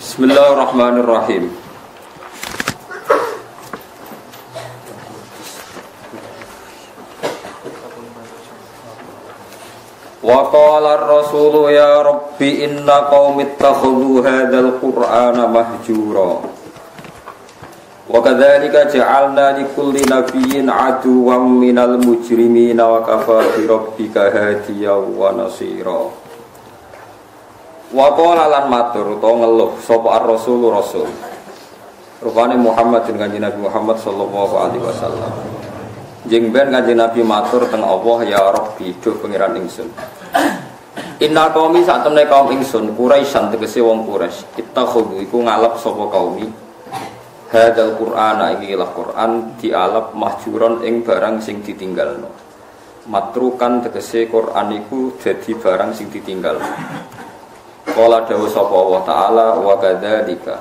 Bismillahirrahmanirrahim. Wa qala ar-rasulu ya rabbi inna qaumi ittakhadhu hadzal qur'ana mahjura. Wa kadzalika ja'alna likulli nabiyyin aduwwan minal mujrimina wa kafa bi rabbika hadiyan wa nasira. Wa qala lan matur utawa ngeluh sapa ar-rasul rasul. Rupane Muhammad dengan Kanjeng Nabi Muhammad sallallahu alaihi wasallam. Jeng ben Kanjeng Nabi matur teng Allah ya Rabbi duh pangeran ingsun. Inna qaumi sak temne kaum ingsun Quraisyan tegese wong Quraisy. Ittakhudhu iku ngalap sapa kaumi. Hadzal Qur'ana iki lah Qur'an dialap mahjuron ing barang sing ditinggalno. Matrukan tegese Qur'an iku dadi barang sing ditinggalno. Qala dawuh sapa Allah taala wa kadzalika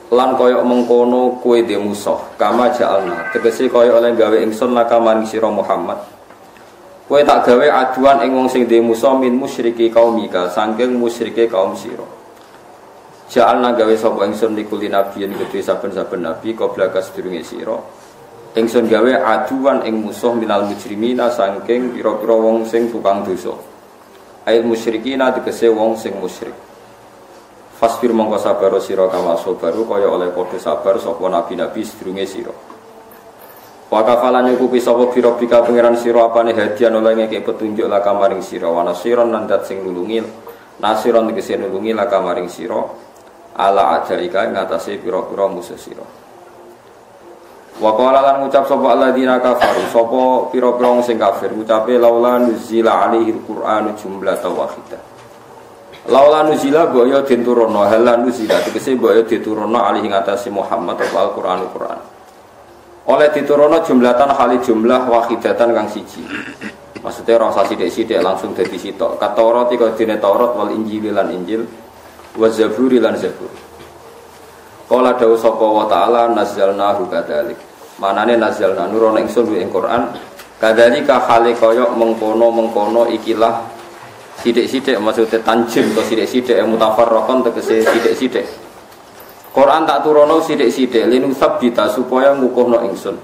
lan kaya mengkono kowe de musuh kama ja'alna tegese kaya oleh gawe ingsun laka maring sira Muhammad kowe tak gawe aduan ing wong sing de musuh min musyriki kaumika saking musyrike kaum sira ja'alna gawe sapa ingsun likuli nabiyin kedhe saben-saben nabi qabla kasdurunge sira ingsun gawe aduan ing musuh minal mujrimina saking pira-pira wong sing tukang dosa ayat musyrikina tegese wong sing musyrik. Fasbir mongko sabar sira kama sabaru kaya oleh padha sabar sapa nabi-nabi sedurunge sira. Wa kafalan nyukupi sapa birobika pangeran sira apane hadian oleh ngeke petunjuk la kamaring sira wa nasiron lan dat sing nulungi. Nasiron tegese nulungi la kamaring sira ala ajarika ngatasi pira-pira musuh sira. Wa qala lan ngucap sapa alladzina kafaru sapa pira-pira sing kafir ngucape laula nuzila alaihi alquranu jumlatan wahidah. Laula nuzila boyo den turunna halan nuzila tegese boyo diturunna alaihi ngatasi Muhammad al-Qur'an Qur'an. Oleh diturunna jumlatan hali jumlah wahidatan kang siji. Maksudnya ora sithik-sithik langsung dadi sitok. Kataurat iki dene Taurat wal Injil lan Injil wa Zabur lan Zabur. Qala dawu sapa wa ta'ala nazzalnahu kadzalik. Manane nazalna nurun ingsun ing Quran kadzalika hale kaya mengkono-mengkono ikilah sithik-sithik maksude tanjim to sithik-sithik mutafarraqan tegese sithik-sithik Quran tak turono sithik-sithik linu sabbita supaya ngukuhno ingsun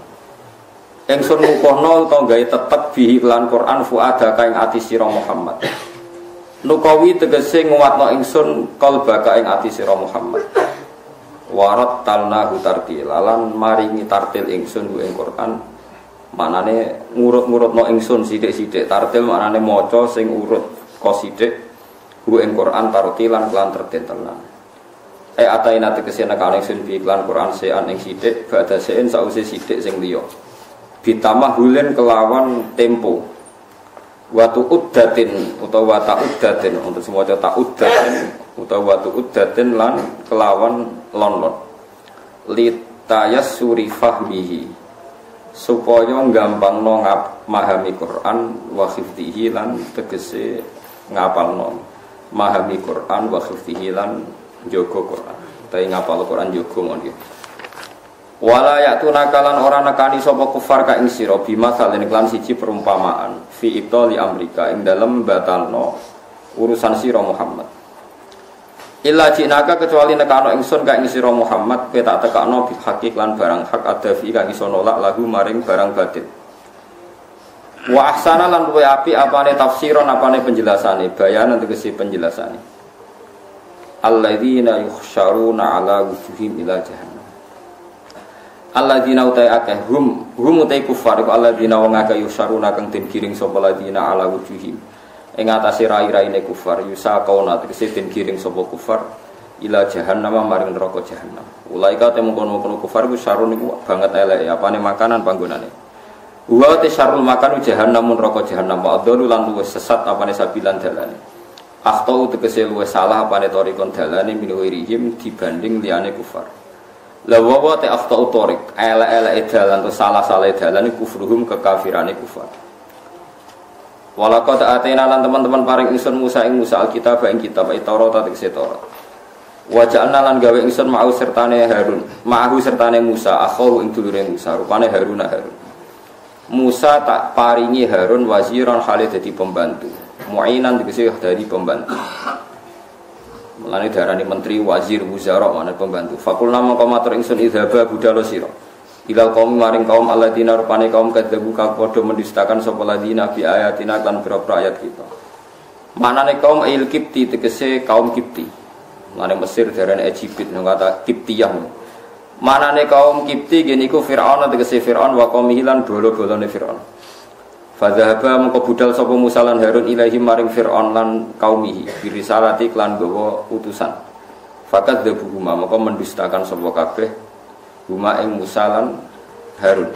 ngukuhno utawa gawe tetep bihi lan Quran fuada ka ing ati sira Muhammad nukawi tegese nguwatno ingsun qalbaka ing ati sira Muhammad warat talnahu tartila lan maringi tartil ingsun ing Quran manane ngurut-ngurutno ingsun sithik-sithik tartil manane maca sing urut ko sithik ing Quran tartilan lan tertil tenan ataina tegese nekane ingsun bi iklan Quran sean ing sithik badha sein sause sithik sing liya ditamah hulen kelawan tempo watu uddatin utawa ta'uddatin untuk semua ta'uddatin utawa watu uddatin lan kelawan lon-lon litayassuri fahmihi supaya gampangno memahami Quran wa hifdhihi lan tegese ngapalno memahami Quran wa hifdhihi lan njaga Quran utawi ngapal Quran njaga ngono wala ya'tuna kalan ora nekani sapa kufar ka ing sira bimasal lan siji perumpamaan fi ibtali amrika ing dalem batalno urusan sira Muhammad illa jinaka kecuali nekano ingsun ka ing sira Muhammad kowe tak tekakno bil hakik lan barang hak ada fi kang iso nolak lagu maring barang batil wa ahsana lan luwe api apane tafsiron apane penjelasane bayanan tegese penjelasane alladzina yuhsyaruna ala wujuhim ila jahannam alladzina utai akeh hum utai kufar iku alladzina wong akeh yuhsyaruna kang den giring sapa alladzina ala wujuhim ing atase rai-raine kufar yusaqauna tegese den giring sapa kufar ila jahannam maring neraka jahannam ulaika temu kono-kono kufar ku syarun niku banget eleke apane makanan panggonane wa te syarul makanu jahannam neraka jahannam wa adlu lan luwes sesat apane sabilan dalane akhtau tegese luwes salah apane torikon dalane minwirihim dibanding liyane kufar la wa te akhtau torik eleke dalan to salah-salah dalane kufruhum kekafirane kufar walaqad atena lan teman-teman paring ingsun Musa ing Musa alkitab ing kitab Taurat tegese Taurat. Wa ja'alna lan gawe ingsun ma'u sertane Harun, ma'ahu sertane Musa akharu ing dulure Musa, rupane Harun. Musa tak paringi Harun waziran hale dadi pembantu. Mu'inan tegese dadi pembantu. Mulane diarani menteri, wazir, wuzara, mana pembantu. Fakul nama kaum matur ingsun idzaba budalo sira. Ilal kaum maring kaum alladzina rupane kaum kadzabu kang padha mendustakan sapa ladina bi ayatina kan pira-pira ayat kita. Manane kaum il Kipti tegese kaum Kipti. Mulane Mesir diarani Egypt nang kata Kiptiyah. Manane kaum Kipti gene iku Firaun tegese Firaun wa qaumihi lan bolo-bolone Firaun. Fadzahaba mengko budal sapa Musa lan Harun ilahi maring Firaun lan qaumihi birisalati klan gawa utusan. Fakat debuhuma mengko mendustakan sapa kabeh huma ing Musa lan Harun.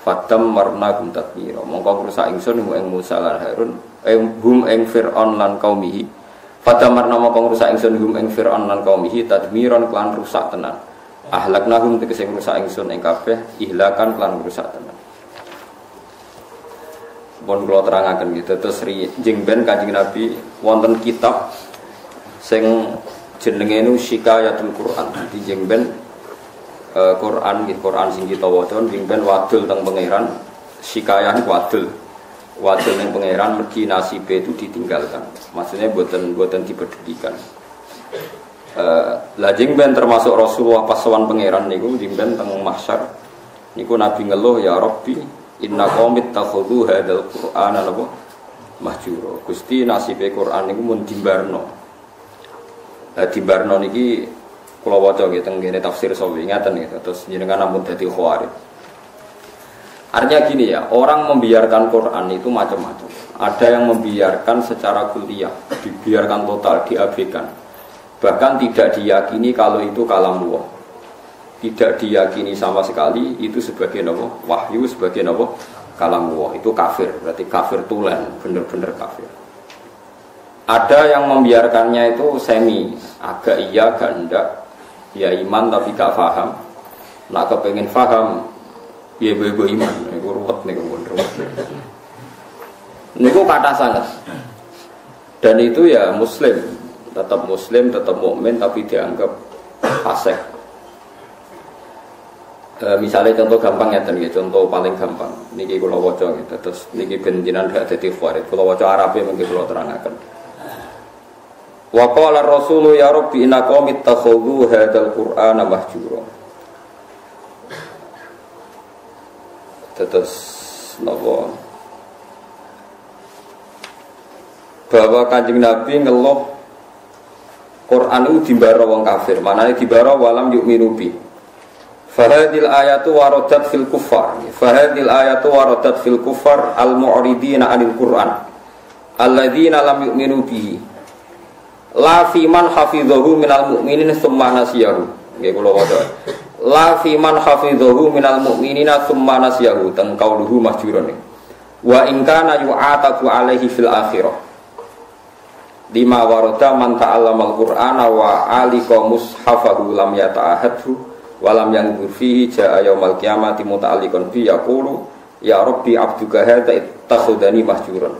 Fatam marna gum tatmira mongko rusak ingsun ing Musa lan Harun hum ing Firaun lan qaumihi. Fatam marna mongko rusak ingsun hum ing Firaun lan qaumihi tadmiran klan rusak tenan. Ahlaknahum tegese rusak ingsun ing kabeh ihlakan klan rusak tenan. Pun kula terangaken gitu terus jengben Kanjeng Nabi wonten kitab sing jenenge nu Shikayatul Quran. Di jengben Quran sing kita waca jengben wadul teng pangeran shikayah wadul ning pangeran mergi nasibe itu ditinggalkan. Maksudnya boten dipedulikan. Lah jengben termasuk Rasulullah pas sowan pangeran niku jengben teng mahsyar niku Nabi ngeluh ya Rabbi inna qaumit takhudhu hadzal qur'ana mahjura. Gusti nasibe Quran niku mun dimbarno. Dimbarno niki kula waca nggih teng ngene tafsir sawi ngaten nggih terus jenengan ampun dadi khawarij. Artinya gini ya, orang membiarkan Quran itu macam-macam. Ada yang membiarkan secara kuliah, dibiarkan total, diabaikan. Bahkan tidak diyakini kalau itu kalamullah. Tidak diyakini sama sekali itu sebagai nopo wahyu, sebagai nopo kalamullah. Itu kafir, berarti kafir tulen, bener-bener kafir. Ada yang membiarkannya itu semi, agak iya, agak enggak. Ya iman tapi gak paham. Nak kepengen paham, ya bebo iman. Ini ruwet nih ruwet. Ini kata sangat. Dan itu ya Muslim, tetap mukmin tapi dianggap fasik. Misalnya contoh gampang ya, contoh paling gampang. Niki kula waca gitu. Terus niki ben jenengan gak dadi khawarij. Kula waca Arabe mengki kula terangaken. Wa qala ar-rasulu ya rabbi inna qaumi ittakhadhu hadzal qur'ana mahjura. Terus napa bahwa Kanjeng Nabi ngeluh Quran itu dibara wong kafir, manane dibara walam yu'minu bi. Fahadil ayatu waradat fil kuffar. Fahadil ayatu waradat fil kuffar al-mu'ridina 'anil Qur'an. Alladzina lam yu'minu bihi. La fi man hafidhahu minal mu'minin tsumma nasiyahu. Nggih kula waca. La fi man hafidhahu minal mu'minina tsumma nasiyahu teng qauluhu mahjuran. Wa in kana yu'atabu alaihi fil akhirah. Lima warada man ta'allamal Qur'ana wa alika mushafahu lam yata'ahadhu wa lam yanzur fihi ja'a yaumal qiyamati muta'alliqan bi yaqulu ya rabbi abduka hadza ittakhadhani mahjuran.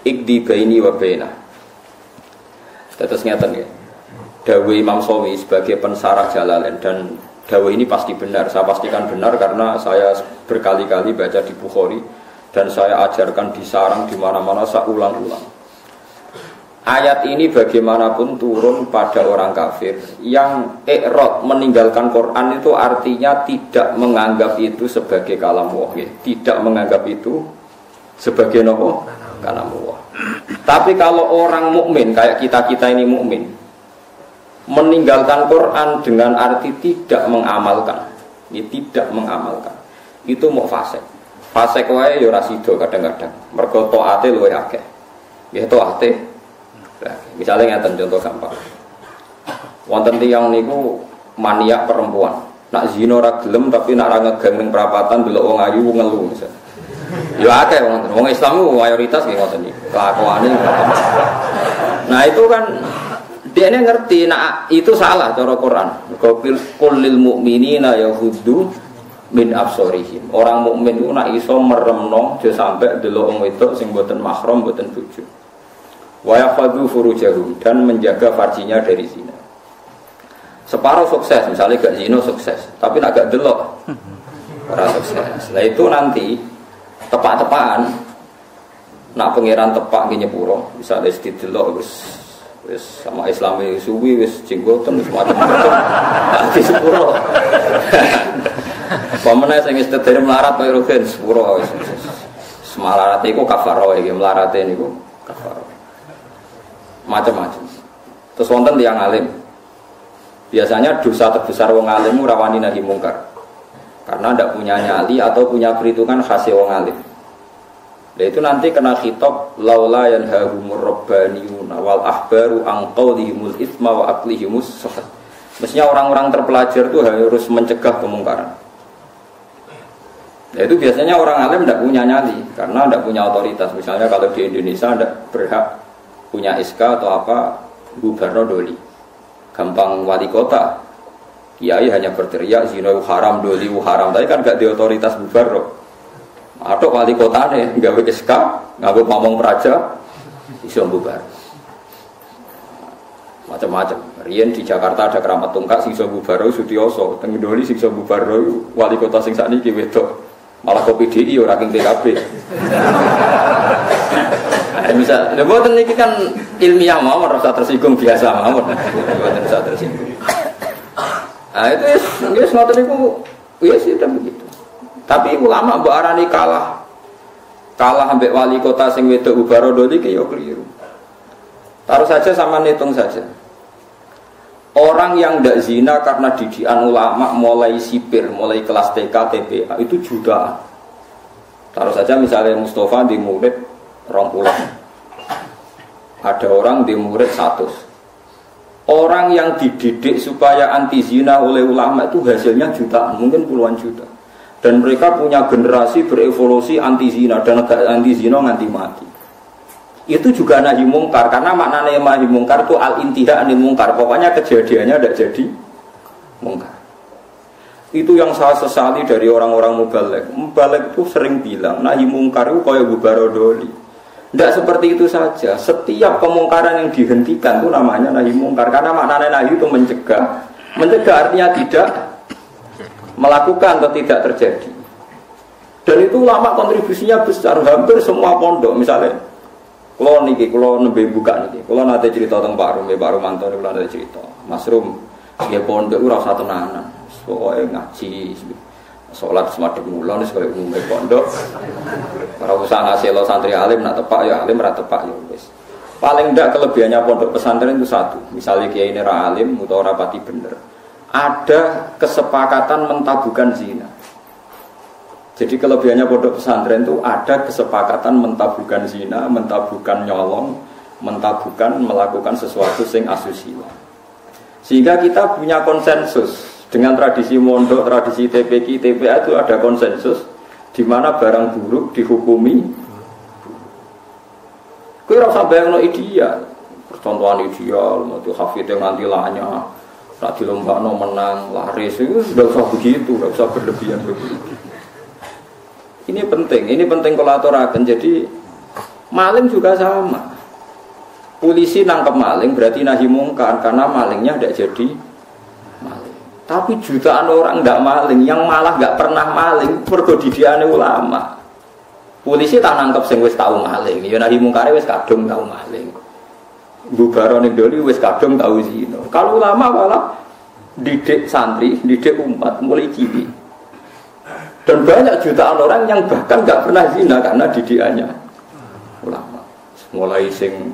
Ikdi baini wa bainah. Terus ngeten ya. Dawuh Imam Shawi sebagai pensarah Jalalain dan dawuh ini pasti benar. Saya pastikan benar karena saya berkali-kali baca di Bukhari dan saya ajarkan di sarang di mana-mana saya ulang-ulang. Ayat ini bagaimanapun turun pada orang kafir yang i'rad meninggalkan Quran itu artinya tidak menganggap itu sebagai kalamullah, ya. Tidak menganggap itu sebagai nopo kalamullah. Tapi kalau orang mukmin kayak kita ini mukmin meninggalkan Quran dengan arti tidak mengamalkan, ya, tidak mengamalkan, itu mau fasik. Fasik wae ya ora sida kadang-kadang. Mergo taate luwih akeh. Nggih taate. Nah, misalnya ngeten contoh gampang. Wonten tiyang niku maniak perempuan. Nak zina ora gelem tapi nak ra ngegang ning perapatan delok wong ayu ngelu misal. Ya akeh wong Islam ku mayoritas nggih ngoten iki. Kelakuane. Nah, itu kan dia ini ngerti nak itu salah cara Quran. Qul mu'minina yaghuddu min absarihim. Orang mukmin ku nak iso meremno aja sampai delok wong wedok sing mboten mahram, mboten bojo. Wa yafadhu furujahum dan menjaga farjinya dari zina. Separuh sukses, misalnya gak zina sukses, tapi nak gak delok ora sukses. Lah itu nanti tepak-tepakan nak pangeran tepak nggih nyepuro, misalnya didelok Wis sama Islami suwi wis jenggoten wis macam-macam. Di sepuro. Pamane sing wis tetep melarat kaya rugen sepuro wis. Semalarat iku kafaro iki melarate niku kafaro. Macam-macam. Terus wonten tiyang alim. Biasanya dosa terbesar wong alim ora wani nahi mungkar. Karena ndak punya nyali atau punya perhitungan khas wong alim. Nah itu nanti kena khitab laula yanhahumur rabbaniyuna wal ahbaru an qawlihimul itsma wa aqlihimus suhud. Mestinya orang-orang terpelajar itu harus mencegah kemungkaran. Nah itu biasanya orang alim tidak punya nyali karena tidak punya otoritas. Misalnya kalau di Indonesia tidak berhak punya SK atau apa gubernur doli. Gampang wali kota, kiai hanya berteriak zina haram, doli haram, tapi kan gak di otoritas gubernur. Atau wali kota nih, gawe SK, gawe pamong praja, iso bubar. Macam-macam. Rian di Jakarta ada keramat tungkak, sing iso bubar Sutioso, teng doli sing iso bubar wali kota sing sakniki wedok. Malah kopi DI ora king PKB. Bisa, buatan ini kan ilmiah mawon, rasa tersinggung biasa mawon, buatan rasa tersinggung. Nah itu ya ngoten itu, ya sih begitu. Tapi ulama mbok arani kalah ambek wali kota sing wedok ubarodoli ki yo keliru. Taruh saja sama hitung saja. Orang yang ndak zina karena didikan ulama mulai sipir, mulai kelas TK, TPA itu jutaan. Taruh saja misalnya Mustafa di murid 20. Ada orang di murid 100. Orang yang dididik supaya anti zina oleh ulama itu hasilnya jutaan, mungkin puluhan juta. Dan mereka punya generasi berevolusi anti zina dan anti zina nganti mati. Itu juga nahi mungkar karena maknanya nahi mungkar itu al-intiha anil mungkar. Pokoknya kejadiannya tidak jadi mungkar. Itu yang saya sesali dari orang-orang mubaligh. Mubaligh itu sering bilang nahi mungkar itu kayak gubarodoli. Tidak seperti itu saja. Setiap kemungkaran yang dihentikan itu namanya nahi mungkar. Karena maknanya nahi itu mencegah. Mencegah artinya tidak melakukan atau tidak terjadi. Dan itu ulama kontribusinya besar. Hampir semua pondok. Misalnya, kalau nembe buka niki, kalau nanti cerita tentang Pak Rumanto, kalau nanti cerita, Mas Rum, dia pondok itu rasa tenanan. Pokoknya ngaji. Sholat semadep mulon sekali umumnya pondok. Para usaha ngasih lo santri alim nak tepak ya alim, rak tepak ya wis. Paling ndak kelebihannya pondok pesantren itu satu. Misalnya kiai ini ra alim atau rapati bener. Ada kesepakatan mentabukan zina. Jadi kelebihannya pondok pesantren itu ada kesepakatan mentabukan zina, mentabukan nyolong, mentabukan melakukan sesuatu sing asusila. Sehingga kita punya konsensus. Dengan tradisi mondok, tradisi TPQ, TPA itu ada konsensus di mana barang buruk dihukumi. Kowe ora usah bayangno ideal. Percontohan ideal, itu hafid yang nanti lanya, nak dilombakno menang, laris itu sudah usah begitu, tidak usah berlebihan begitu. Ini penting kalau aturaken. Jadi maling juga sama. Polisi nangkep maling berarti nahi mungkar karena malingnya tidak jadi maling. Tapi jutaan orang tidak maling, yang malah nggak pernah maling, mergo didiane ulama. Polisi tak nangkep sing wis tau maling, ya nahi mungkare wis kadung tau maling. Bubarone doli wis kadung tau zina. Kalau ulama malah didik santri, didik umat mulai cilik. Dan banyak jutaan orang yang bahkan nggak pernah zina karena didikannya ulama. Mulai sing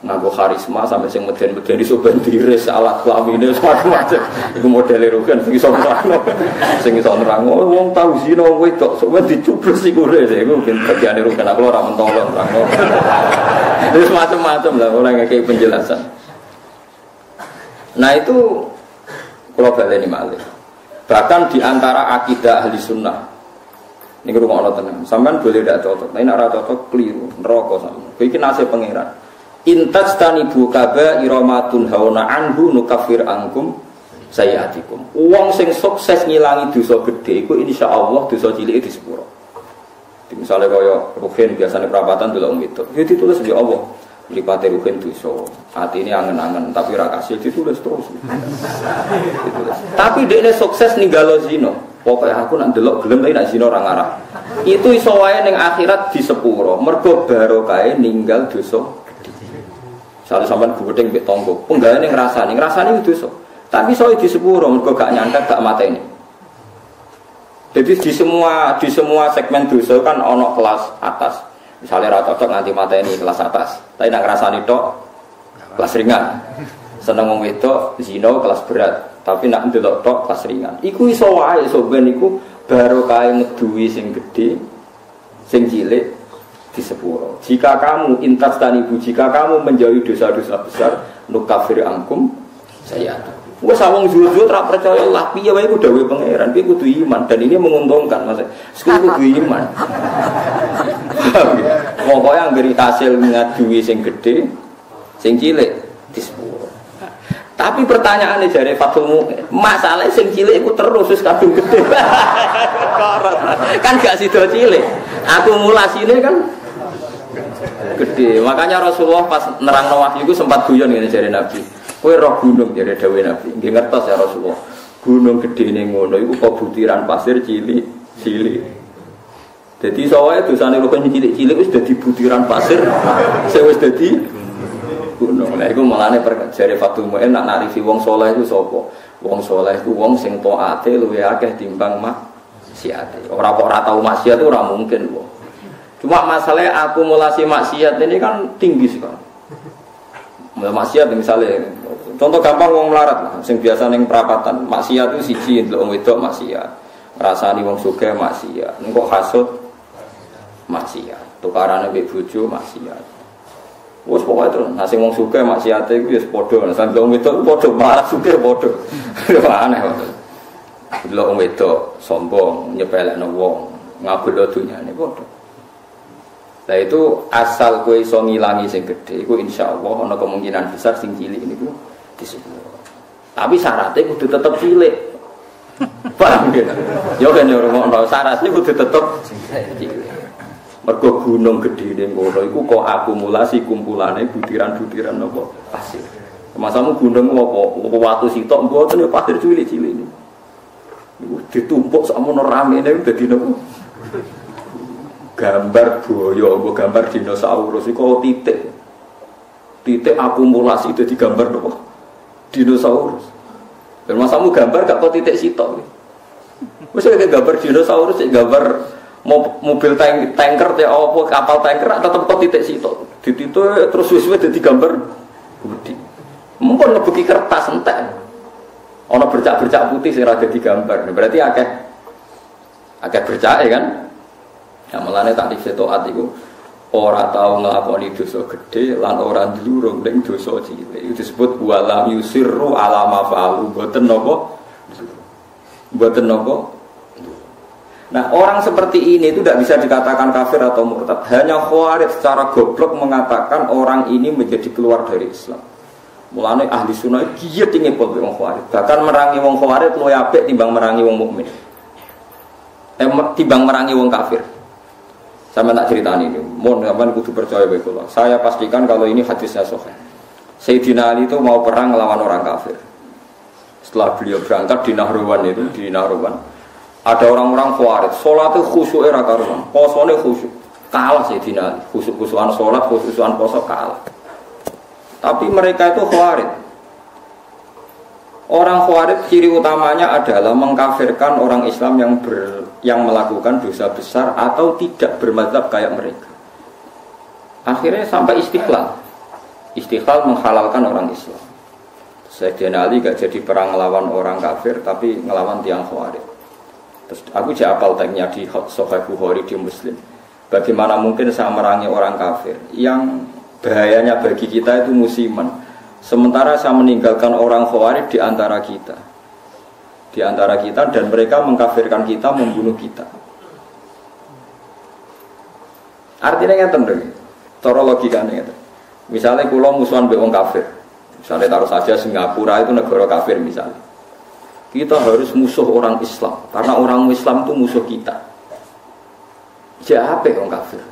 nganggo karisma sampai sing meden-meden iso bendiris alat klamine macam-macam. Iku modele rugen sing iso nerangno. Sing iso nerangno wong tau zina wong wedok sok dicubres iku rek iku mungkin bagiane rugen aku ora mentolong nerangno. Wis macam-macam lah orang ngekeki penjelasan. Nah itu kalau baleni malih. Bahkan di antara akidah ahli sunnah ini rumah Allah tenang. Sampean boleh tidak cocok. Nah ini arah cocok keliru neraka sama. Bikin nasib pangeran. Intas tanibu kaba iromatun hauna anhu nukafir angkum sayyatikum. Uang sing sukses ngilangi dosa gede iku insyaallah dosa cilik disepuro. Misalnya kaya ruhin biasanya perapatan delok itu. Ya ditulis ya Allah. Mripate ruhin dosa. Hati ini angen-angen tapi ra kasil ditulis terus. Ditulis. Tapi dekne sukses ninggalo zina. Pokoke aku nak delok gelem tapi nak zina ora ngarah. Itu iso wae ning akhirat disepuro. Mergo barokahe ninggal dosa. Misalnya sampean gudeng mbek tangga, penggane ngrasani itu dosa. Tapi soal di sepuro mergo gak nyantet gak mateni. Jadi di semua segmen dosa kan ono kelas atas. Misalnya ra cocok nganti mateni kelas atas. Tapi nak ngrasani tok kelas ringan. Seneng wong wedok zina kelas berat, tapi nak ndelok tok kelas ringan. Iku iso wae iso ben iku barokah ngeduwi sing gedhe, sing cilik di sepuro. Jika kamu jika kamu menjauhi dosa-dosa besar, nukafir angkum sayyi'at. Wes awong zuhud ra percaya lah piye wae ku dawuh pangeran, piye kudu iman dan ini menguntungkan Mas. Kudu iman. Pokoke anggere hasil ngaduwi sing gedhe, sing cilik disepuro. Tapi pertanyaannya jare Fathul Mu'in, masalah sing cilik iku terus wis kadung gedhe. Kan gak sida cilik. Akumulasinya kan gede. Makanya Rasulullah pas nerangno wahyu iku sempat guyon ngene jare Nabi. Kowe roh gunung jare dawuh Nabi. Nggih ngertos ya Rasulullah. Gunung gedene ngono iku kok butiran pasir cilik-cilik. Dadi sawae dosane kok cilik-cilik wis dadi butiran pasir, sing wis dadi gunung. Lah iku malane jare Fathul Mu'in nak narifi wong saleh iku sapa? Wong saleh iku wong sing taate luwih akeh timbang maksiate. Ora kok ora tau maksiat ora mungkin kok. Cuma masalahnya akumulasi maksiat ini kan tinggi sekali. Maksiat misalnya, contoh gampang wong melarat lah, sing biasa ning perapatan, maksiat itu siji ndelok wong wedok maksiat, ngrasani wong sugih maksiat, engko hasud maksiat, tukarane mbek bojo maksiat. Wes pokoke terus, nah sing wong sugih maksiate iku wis padha, sampe wong wedok padha melarat sugih padha. Aneh wae. Ndelok wong wedok sombong, nyepelekno wong, ngabelo dunyane padha. Nah itu asal kowe iso ngilangi sing gedhe iku insyaallah ana kemungkinan besar sing cilik niku disepuro. Tapi syaratnya kudu tetep cilik. Paham ya? Yo kan yo ngono syaratnya kudu tetep cilik. Mergo gunung gedhe ngono iku kok akumulasi kumpulane butiran-butiran napa pasir. Masamu gunung apa watu sitok mboten yo pasir cilik-cilik niku. Niku ditumpuk sakmono ramene dadi napa? Gambar buaya, gambar dinosaurus itu titik akumulasi itu digambar apa? Dinosaurus. Dan masamu gambar gak kok titik sitok. Maksudnya gambar dinosaurus, gambar mobil tanker, apa kapal tanker, tetap kok titik sitok. Di titik terus wis-wis jadi gambar budi. Mungkin ngebuki kertas entek. Ono bercak-bercak putih sing ra dadi gambar. Berarti akeh bercak kan? Ya melane tak disetoat iku ora tau nglakoni dosa gedhe lan ora ndlurung ning dosa cilik. Itu disebut walam yusirru ala ma fa'alu. Mboten napa. Nah, orang seperti ini itu tidak bisa dikatakan kafir atau murtad. Hanya Khawarij secara goblok mengatakan orang ini menjadi keluar dari Islam. Mulane ahli sunnah giat ngepot wong Khawarij. Bahkan merangi wong Khawarij luwih apik timbang merangi wong mukmin. Timbang merangi wong kafir. Sama tak cerita ini, mohon kapan kudu percaya baiklah. Saya pastikan kalau ini hadisnya sahih. Sayyidina Ali itu mau perang melawan orang kafir. Setelah beliau berangkat di Nahrawan ada orang-orang Khawarij, sholatnya khusyuk era karuan, posone khusyuk, kalah Sayyidina Ali, khusyuk-khusyukan sholat, khusyukan poso kalah. Tapi mereka itu Khawarij. Orang Khawarij ciri utamanya adalah mengkafirkan orang Islam yang melakukan dosa besar atau tidak bermadzhab kayak mereka. Akhirnya sampai Istiqlal menghalalkan orang Islam. Sayyidina Ali gak jadi perang melawan orang kafir tapi ngelawan tiang Khawarij. Terus aku apal tagnya di Sahih Bukhari di Muslim. Bagaimana mungkin saya merangi orang kafir yang bahayanya bagi kita itu musiman. Sementara saya meninggalkan orang Khawarij di antara kita dan mereka mengkafirkan kita, membunuh kita. Artinya ngeten lho. Cara logikane ngeten. Misalnya kula musuhan mbek wong kafir. Misalnya taruh saja Singapura itu negara kafir misalnya. Kita harus musuh orang Islam karena orang Islam itu musuh kita. Siapa orang kafir?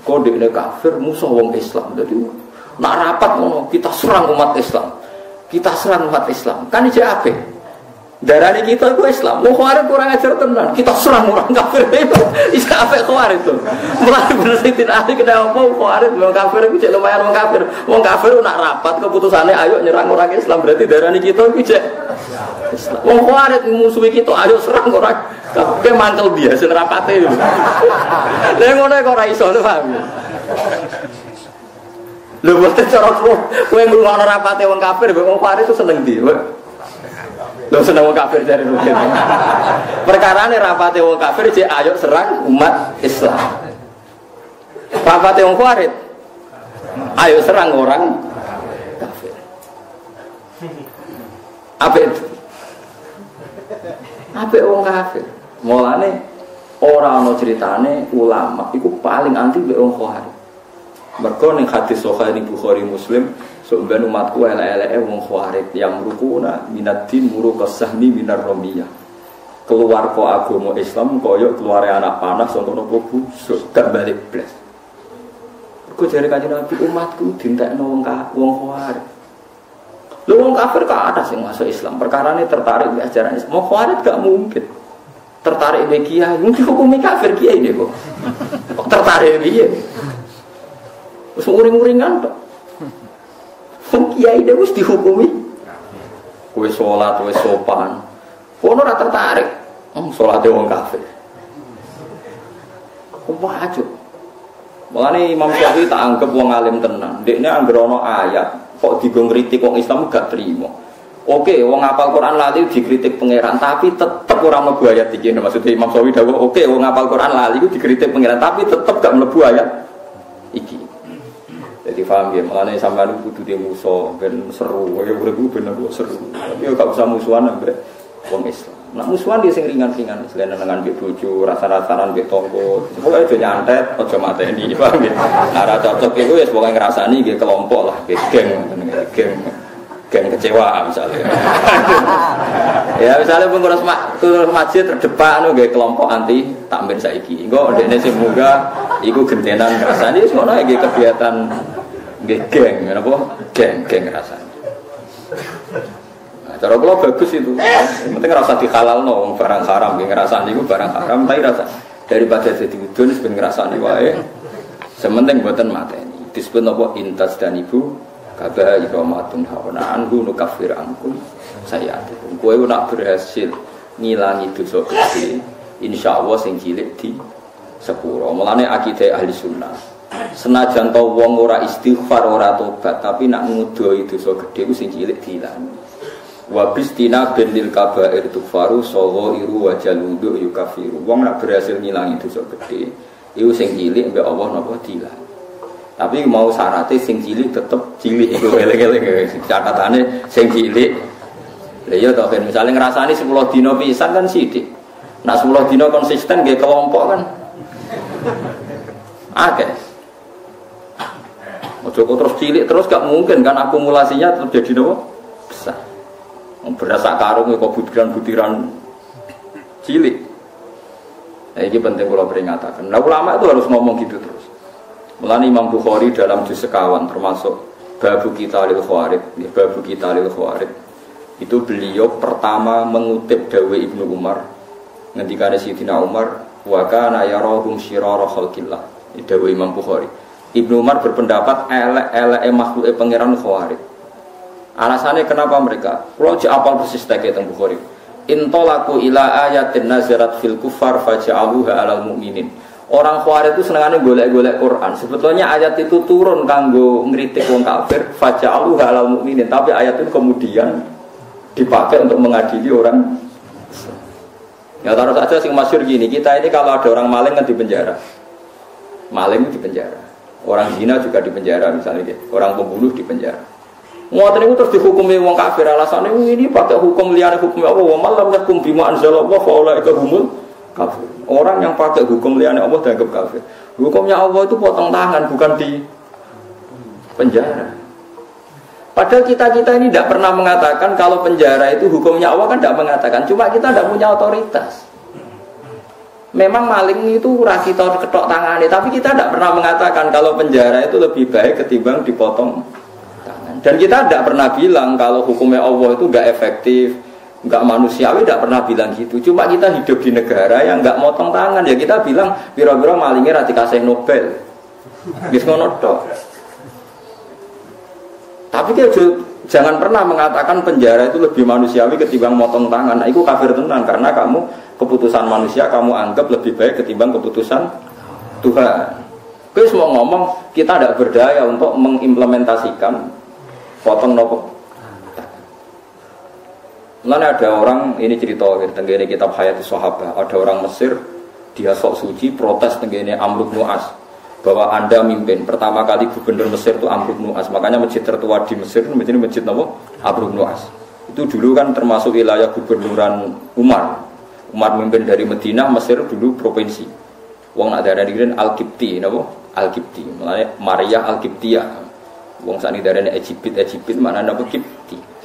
Kodene kafir musuh wong Islam. Jadi nak rapat ngono, kita serang umat Islam. Kan iki apik. Darani kita itu Islam. Mau Khawarij kurang ajar tenan. Kita serang orang kafir itu. Isa apa Khawarij itu? Mulai bener sing ahli kena apa Khawarij wong kafir itu cek lumayan wong kafir. Wong kafir nak rapat keputusannya ayo nyerang orang Islam berarti darani kita itu cek Islam. Wong Khawarij musuhi kita ayo serang orang kafir mantel biasa rapate itu. Lah ngono kok ora iso paham. Lho boten cara kowe ngrungokno rapate wong kafir wong Khawarij itu seneng ndi? Lho seneng wong kafir dari rugen. Perkarane rapate wong kafir jek ayo serang umat Islam. Rapate wong Khawarij ayo serang orang kafir. Apik wong kafir. Mulane ora ana critane ulama iku paling anti mek wong Khawarij. Mergo ning hadis sahih Bukhari Muslim sebenarnya umatku elek-eleke wong Khawarij yang rukuna minaddin muruqas sahmi minar ramiyah. Keluar kok agama Islam koyo keluare anak panah saka nopo busuk gak balik blas. Mergo jare Kanjeng Nabi umatku dintekno wong Khawarij. Lho wong kafir kok ada sing masuk Islam, perkarane tertarik di ajaran Islam. Wong Khawarij gak mungkin tertarik di kiai, mungkin hukumi kafir kiai deh kok. Kok tertarik piye? Wis uring-uringan tok. Wong kiai dhewe wis dihukumi. Kowe salat wis sopan. Kono ora tertarik. Salate wong kafir. Kok aja. Mulane Imam Syafi'i tak anggap wong alim tenan. Dekne anggere ana ayat kok digo ngritik wong Islam gak trimo. Oke, wong hafal Quran lali dikritik pangeran, tapi tetep ora mlebu ayat iki. Maksudnya Imam Syafi'i dawuh, oke wong hafal Quran lali iku dikritik pangeran, tapi tetep gak mlebu ayat iki. Jadi paham ya, makanya sampai itu kudu dia musuh, ben seru, ya urip ben seru. Tapi gak usah musuhan ambek wong Islam. Nak musuhan dia sing ringan-ringan, selain dengan mbek bojo, rasa-rasanan mbek tangga. Pokoke aja nyantet, aja mateni, paham ya. Ora cocok iku wis pokoke ngrasani nggih kelompok lah, geng kecewa misalnya. Ya misalnya pengurus masjid terdepan nggih kelompok anti takmir saiki. Engko ndekne sing munggah iku gentenan ngrasani wis ngono nggih kegiatan geng, apa? Geng rasanya. Nah, cara kula bagus itu. Yang penting rasa dihalalno barang haram, nggih ngrasani iku barang haram tapi rasa daripada jadi udun ben ngrasani wae. Sementing mboten mateni. Disebut apa intas dan ibu kaba iromatun hawana anhu nukafir angkum sayatikum. Kowe nak berhasil ngilangi dosa gede, insyaallah sing cilik di sepuro. Mulane akidah ahli sunnah. Senajan to wong ora istighfar ora tobat tapi nak ngudoi dosa gedhe ku sing cilik diilangi. Wa bistina binil kabair tukfaru saghairu wa jaludu yukafiru. Wong nak berhasil ngilangi dosa gedhe iku sing cilik mbek Allah napa diilangi. Tapi mau syaratnya sing cilik tetep cilik iku eling-eling catatane sing cilik. Lha iya to ben misale ngrasani 10 dina pisan kan sithik. Nak 10 dina konsisten nggih kelompok kan. Akeh. Ojo terus cilik terus gak mungkin kan akumulasinya tetap jadi nopo besar. Berasak karung kok butiran-butiran cilik. Nah, ini penting kalau peringatkan. Nah, ulama itu harus ngomong gitu terus. Mulane Imam Bukhari dalam juz sekawan termasuk Babu Qitalil Khawarij itu beliau pertama mengutip dawuh Ibnu Umar ngendikane Sayyidina Umar wa kana yarahum syirara khalqillah. Dawuh Imam Bukhari. Ibnu Umar berpendapat elek-eleke makhluke pangeran Khawarij. Alasannya kenapa mereka? Kalau apal persis teke teng Bukhari. Intolaku ila ayatin nazarat fil kufar faja'aluha alal mu'minin. Orang Khawarij itu senengane golek-golek Quran. Sebetulnya ayat itu turun kanggo ngritik wong kafir, faja'aluha alal mu'minin, tapi ayat itu kemudian dipakai untuk mengadili orang. Ya taruh saja sing masyhur gini, kita ini kalau ada orang maling kan di penjara. Maling di penjara. Orang zina juga di penjara misalnya gitu. Orang pembunuh di penjara. Muatan itu terus dihukumi wong kafir alasannya ini pakai hukum liane hukum Allah wa malam yakum bima anzalallah fa ulaika humul kafir. Orang yang pakai hukum liane Allah dianggap kafir. Hukumnya Allah itu potong tangan bukan di penjara. Padahal kita ini tidak pernah mengatakan kalau penjara itu hukumnya Allah kan tidak mengatakan. Cuma kita tidak punya otoritas. Memang maling itu kita ketok tangannya, tapi kita tidak pernah mengatakan kalau penjara itu lebih baik ketimbang dipotong tangan. Dan kita tidak pernah bilang kalau hukumnya Allah itu nggak efektif, Enggak manusiawi, tidak pernah bilang gitu. Cuma kita hidup di negara yang enggak motong tangan, ya kita bilang pira-pira malingnya ra dikasih Nobel. Wis ngono tok. Tapi jangan pernah mengatakan penjara itu lebih manusiawi ketimbang motong tangan. Nah, itu kafir tenan karena kamu keputusan manusia kamu anggap lebih baik ketimbang keputusan Tuhan. Kita semua ngomong kita tidak berdaya untuk mengimplementasikan potong nopo. Mana ada orang, ini cerita tenggene kitab Hayatus Sahabah, ada orang Mesir dia sok suci protes tenggene Amr bin As bahwa Anda mimpin. Pertama kali gubernur Mesir itu Amr bin As, makanya masjid tertua di Mesir masjid nopo Amr bin As. Itu dulu kan termasuk wilayah gubernuran Umar. Umar mimpin dari Madinah, Mesir dulu provinsi. Wong nak darani kira Al-Qibti napa? Al-Qibti. Mulane Maria Al-Qibtiyah. Wong sakniki darani Egypt mana napa Qibti.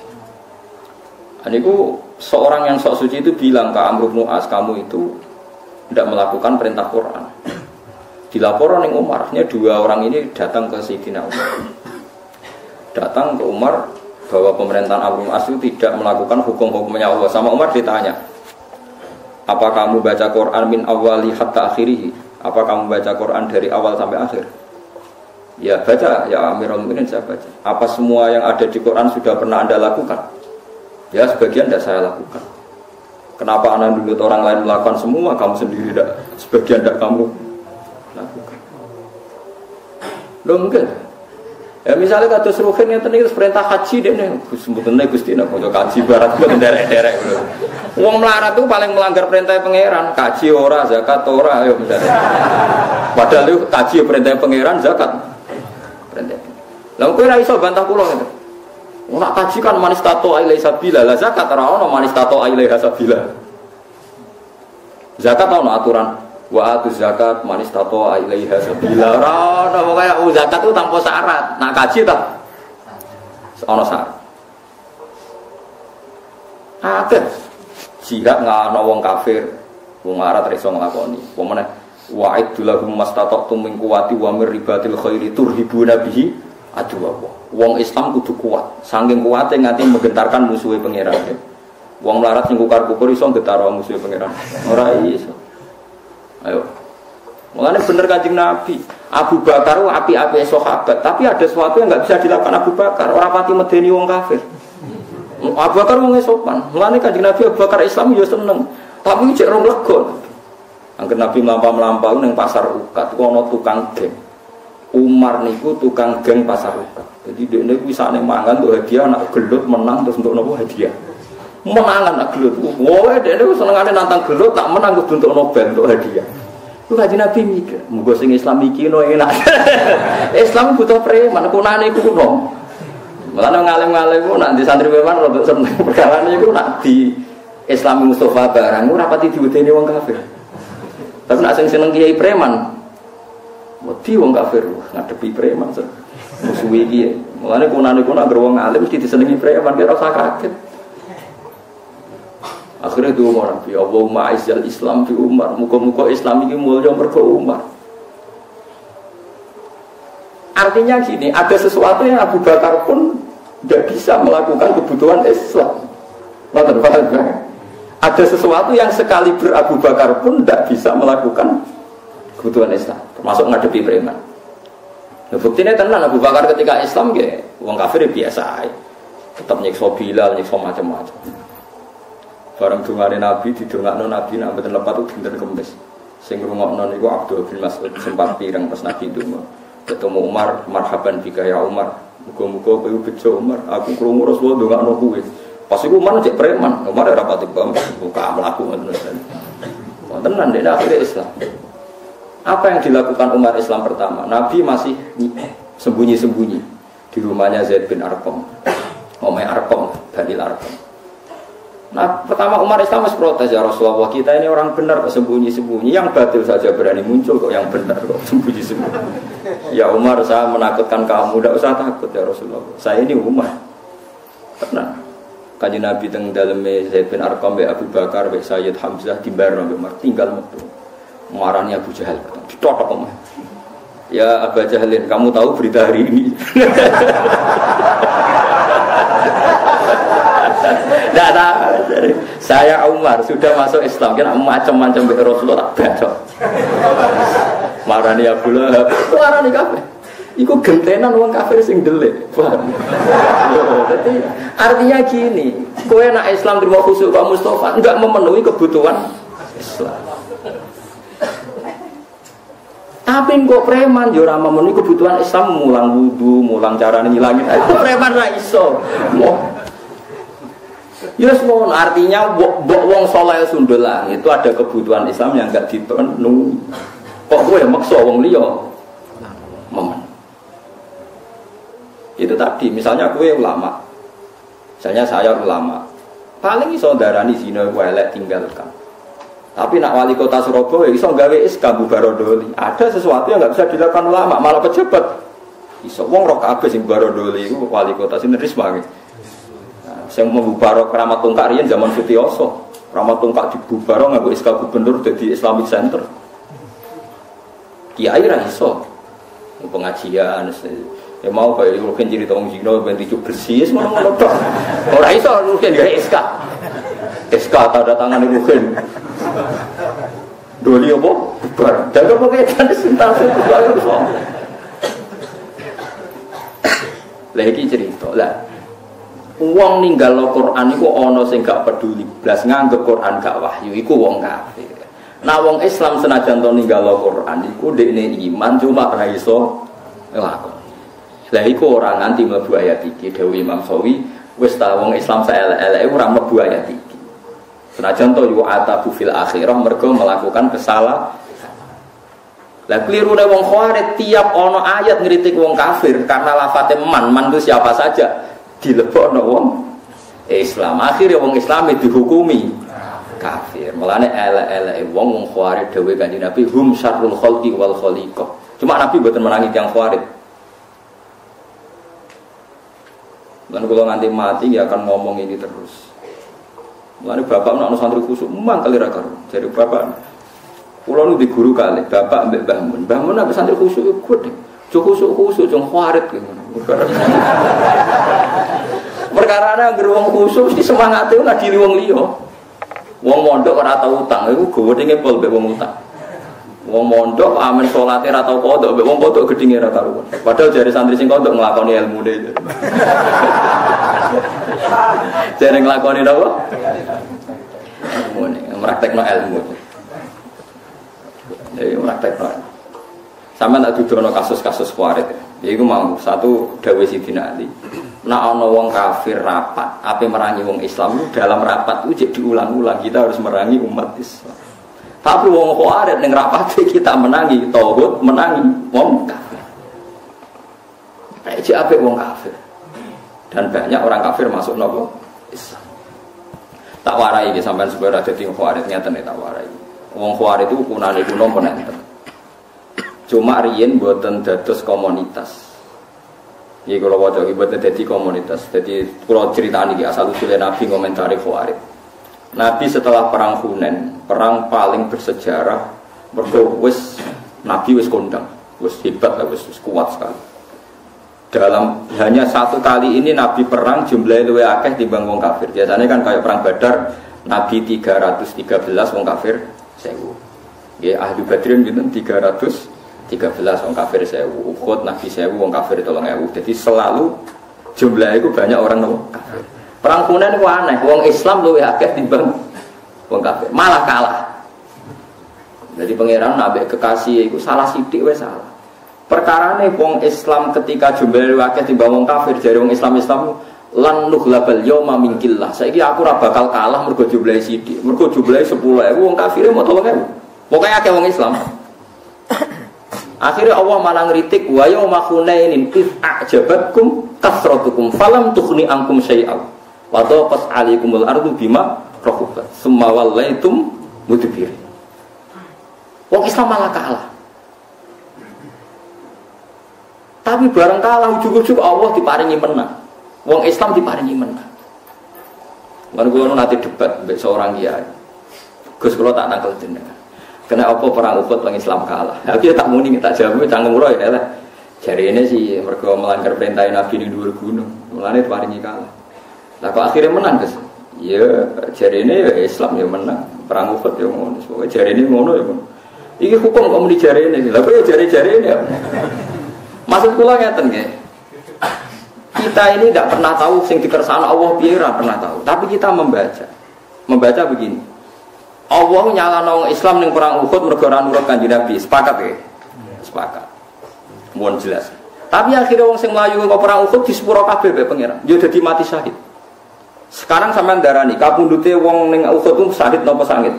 Aniku seorang yang sok suci itu bilang ke Amr bin As, kamu itu tidak melakukan perintah Quran. Dilaporkan oleh Umarnya dua orang ini datang ke Sayyidina Umar. Datang ke Umar bahwa pemerintahan Amr bin As itu tidak melakukan hukum-hukumnya Allah. Sama Umar ditanya, apa kamu baca Quran min awali hatta akhirih? Apa kamu baca Quran dari awal sampai akhir? Ya baca, ya Amirul Mukminin saya baca. Apa semua yang ada di Quran sudah pernah Anda lakukan? Ya sebagian tidak saya lakukan. Kenapa Anda dulu orang lain melakukan semua, kamu sendiri tidak? Sebagian tidak kamu lakukan. Loh enggak. Ya misalnya kata Ruhin yang tadi perintah haji deh nih, sebetulnya Gusti nak mau kaji barat buat derek-derek. Uang melarat tuh paling melanggar perintah pangeran, kaji ora, zakat ora, ayo misalnya. Padahal itu kaji perintah pangeran, zakat perintah. Lalu kau iso bantah pulau itu. Nak kaji kan manis tato ailai sabila, lah zakat ora ono manis tato ailai sabila. Zakat ono aturan. Wa atu zakat manis tato ilaiha sabila. Ora ono kaya zakat itu tanpa syarat. Nak kaji ta ono syarat. Akeh jihad ngono wong kafir, wong Arab iso nglakoni. Pomene wa'idul lahum mastata'tum min quwwati wa mir ribatil khairi turhibuna bihi aduwa. Wong Islam kudu kuat. Saking kuate nganti menggentarkan musuhe pangeran. Wong melarat sing kukar-kukur iso getar musuhe pangeran. Ora iso. Ayo. Mulane bener Kanjeng Nabi. Abu Bakar api-api sahabat, tapi ada sesuatu yang enggak bisa dilakukan Abu Bakar. Ora pati medeni wong kafir. Abu Bakar wong sopan. Mulane Kanjeng Nabi Abu Bakar Islam yo seneng. Tapi cek rong lego. Angger Nabi mlampah-mlampah ning pasar Ukat ono tukang geng. Umar niku tukang geng pasar Ukat. Jadi dekne kuwi sakne mangan untuk hadiah anak gelut menang terus untuk nopo hadiah. Menangan nak gelut. Woe dekne senengane nantang gelut tak menang kudu untuk Nobel untuk hadiah. Ku Kanjeng Nabi mikir, muga sing Islam iki no enak. Islam butuh preman, kunane iku kuno. Mulane ngalim-ngalim ku nak di santri preman rada seneng perkara niku nak di Islami Mustafa barang ora pati diwedeni wong kafir. Tapi nak sing seneng kiai preman, wedi wong kafir ngadepi preman musuh iki. Mulane kunane ku nak wong alim mesti disenengi preman kira usah kaget. Akhirnya itu orang ya Allahumma aizzal Islam fi Umar. Muka-muka Islam ini mulya mergo Umar. Artinya gini, ada sesuatu yang Abu Bakar pun tidak bisa melakukan kebutuhan Islam. Ada sesuatu yang sekali Abu Bakar pun tidak bisa melakukan kebutuhan Islam, termasuk ngadepi preman. Nah, buktinya tenan Abu Bakar ketika Islam ya, wong kafir biasa, tetap nyiksa Bilal, nyiksa macam-macam. Barang dungane Nabi didongakno Nabi nak mboten lepat itu dinten Kamis. Sing ngrungokno niku Abdul bin Mas'ud sempat pirang pas Nabi ndonga. Ketemu Umar, marhaban bika ya Umar. Muga-muga kowe bejo Umar, aku krungu Rasulullah ndongakno kowe. Pas iku Umar cek preman, Umar ora pati paham buka mlaku ngoten. Wonten ndek akhire Islam. Apa yang dilakukan Umar Islam pertama? Nabi masih sembunyi-sembunyi di rumahnya Zaid bin Arqam. Omai Arqam, Bani Arqam. Nah, pertama Umar Islam harus protes ya Rasulullah, kita ini orang benar kok sembunyi-sembunyi, yang batil saja berani muncul kok yang benar kok sembunyi-sembunyi. Ya Umar, saya menakutkan kamu, tidak usah takut ya Rasulullah. Saya ini Umar. Tenang. Kanjeng Nabi teng daleme Zaid bin Arqam be Abu Bakar be Sayyid Hamzah di Barno be Umar tinggal metu. Marani Abu Jahal ditotok Umar. Ya Abu Jahalin, kamu tahu berita hari ini? Tidak tahu. Saya Umar sudah masuk Islam, kan macam-macam be Rasulullah tak bacok. Marani Abu Lahab, marani kabeh. Iku gentenan wong kafir sing delik. Jadi artinya gini, kowe nak Islam terima khusyuk Pak Mustafa enggak memenuhi kebutuhan Islam. Tapi kok preman yo ora memenuhi kebutuhan Islam, mulang wudu, mulang carane ngilangin. Itu preman ra iso. Yes, mohon artinya wong saleh sundul lah itu ada kebutuhan Islam yang enggak dipenuhi. Kok kowe maksa wong liya memen. Itu tadi, misalnya kowe ulama. Misalnya saya ulama. Paling iso darani zina kowe elek tinggalkan. Tapi nak wali kota Surabaya iso gawe SK bubarodoli. Ada sesuatu yang enggak bisa dilakukan ulama, malah pejabat. Iso wong roh kabeh sing bubarodoli iku wali kota sing risma. Sing membubaro Keramat Tungkak riyen zaman Sutioso. Keramat Tungkak dibubaro nganggo SK gubernur dadi Islamic Center. Kiai ra iso. Pengajian ya mau kaya rugen cerita wong zina ben dicu bersih ngono-ngono tok. Ora iso rugen gawe SK. SK tanda tangan rugen. Doli apa? Bubar. Jaga pengedan sintase bubar iso. Lagi cerita lah. Wong ninggal Al-Qur'an iku ana sing gak peduli blas nganggep Qur'an gak wahyu iku wong kafir. Nah wong Islam senajan to ninggal Al-Qur'an iku dekne iman cuma ora iso nglakoni. Lah iku ora nganti mlebu ayat iki dawuh Imam Sawi wis ta wong Islam saelek-eleke ora mlebu ayat iki. Senajan to yu atabu fil akhirah mergo melakukan kesalahan. Lah klirune wong Khawarij tiap ana ayat ngritik wong kafir karena lafate man itu siapa saja dilebokno wong Islam. Akhire wong Islam dihukumi kafir. Mulane elek-eleke wong Khawarij dawuh Kanjeng Nabi hum syarrul khalqi wal khaliqah. Cuma Nabi mboten menangi tiyang Khawarij. Dan kalau nanti mati dia akan ngomong ini terus. Lalu bapak nak santri khusuk, memang kali rakar. Jadi bapak, pulau nu di guru kali, bapak ambek bangun, bangun ambek santri khusuk ikut deh. Khusuk, jong Khawarij gitu. Perkara ada geruang khusuk, mesti semangatnya ngadili wong liyo. Wong mondok ora tau utang, itu gue ngepol be wong utang. Wong mondok amen salate ora tau kodok, wong kodok gedhinge ora karuan. Padahal jare santri sing kodok nglakoni ilmune. Jare nglakoni napa? Ilmune, praktekno ilmu. Ya praktekno. Sampe tak dudono kasus-kasus Khawarij. Ya iku mau satu dawuh Sidina Ali. Nek ana wong kafir rapat, ape merangi wong Islam dalam rapat itu diulang-ulang kita harus merangi umat Islam. Tapi wong Khawarij ning rapate kita menangi tauhid, menangi wong kafir. Kayak apik wong kafir. Dan banyak orang kafir masuk nopo Islam. Tak warai iki sampean supaya dadi Khawarij ngeten tak warai. Wong Khawarij itu kunane kuno penenten. Cuma riyen mboten dados komunitas. Iki kula waca iki mboten dadi komunitas. Dadi kula critani iki asal usule Nabi ngomentari Khawarij. Nabi setelah perang Hunain, perang paling bersejarah, mergo wis Nabi wis kondang, wis hebat, wis kuat sekali. Dalam hanya satu kali ini Nabi perang jumlahnya luwih akeh timbang wong kafir. Biasanya kan kayak perang Badar, Nabi 313 wong kafir 1000. Nggih ahli Badrin pinten 313 wong kafir 1000. Uhud Nabi 1000 wong kafir 3000. Jadi selalu jumlahnya itu banyak orang kafir. Perang Hunain itu aneh, wong Islam luwih akeh timbang wong kafir, malah kalah. Jadi pangeran nabi kekasih itu salah sithik wis salah. Perkarane wong Islam ketika jumlahe luwih akeh timbang wong kafir, jare wong Islam lan nughlabal yauma min qillah. Saiki aku ora bakal kalah mergo jumlahe sithik. Mergo jumlahe 10.000 wong kafire mau 3.000. Pokoke akeh wong Islam. Akhirnya Allah malah ngritik wa yauma Hunainin iz a'jabatkum kasratukum falam tughni ankum syai'an. Wa taqas 'alaikumul ardu bima rahubat summa wallaitum mudbirin. Wong Islam malah kalah. Tapi bareng kalah ujug-ujug Allah diparingi menang. Wong Islam diparingi menang. Lan kula nanti debat mbek seorang kiai. Gus kula tak nangkel jenengan. Kena apa perang Uhud wong Islam kalah. Aku tak muni tak jawab cangkem ora ya lah. Jarine sih mergo melanggar perintah Nabi ning dhuwur gunung. Mulane diparingi kalah. Lah kok akhirnya menang guys? Ya jarene ya Islam ya menang. Perang Uhud ya ngono. Pokoke jarene ngono ya. Iki hukum kok muni jarene. Lah kok ya jare-jarene ya. Maksud kula ngeten nggih. Kita ini tidak pernah tahu sing dikersakno Allah piye ora pernah tahu. Tapi kita membaca. Membaca begini. Allah nyalano Islam ning perang Uhud mergo ora nurut Kanjeng Nabi. Sepakat ya? Sepakat. Mohon jelas. Tapi akhirnya wong sing mlayu kok perang Uhud di sepuro kabeh be pangeran. Yo dadi mati syahid. Sekarang sampean darani kapundhute wong ning Uhud itu syahid napa sangit?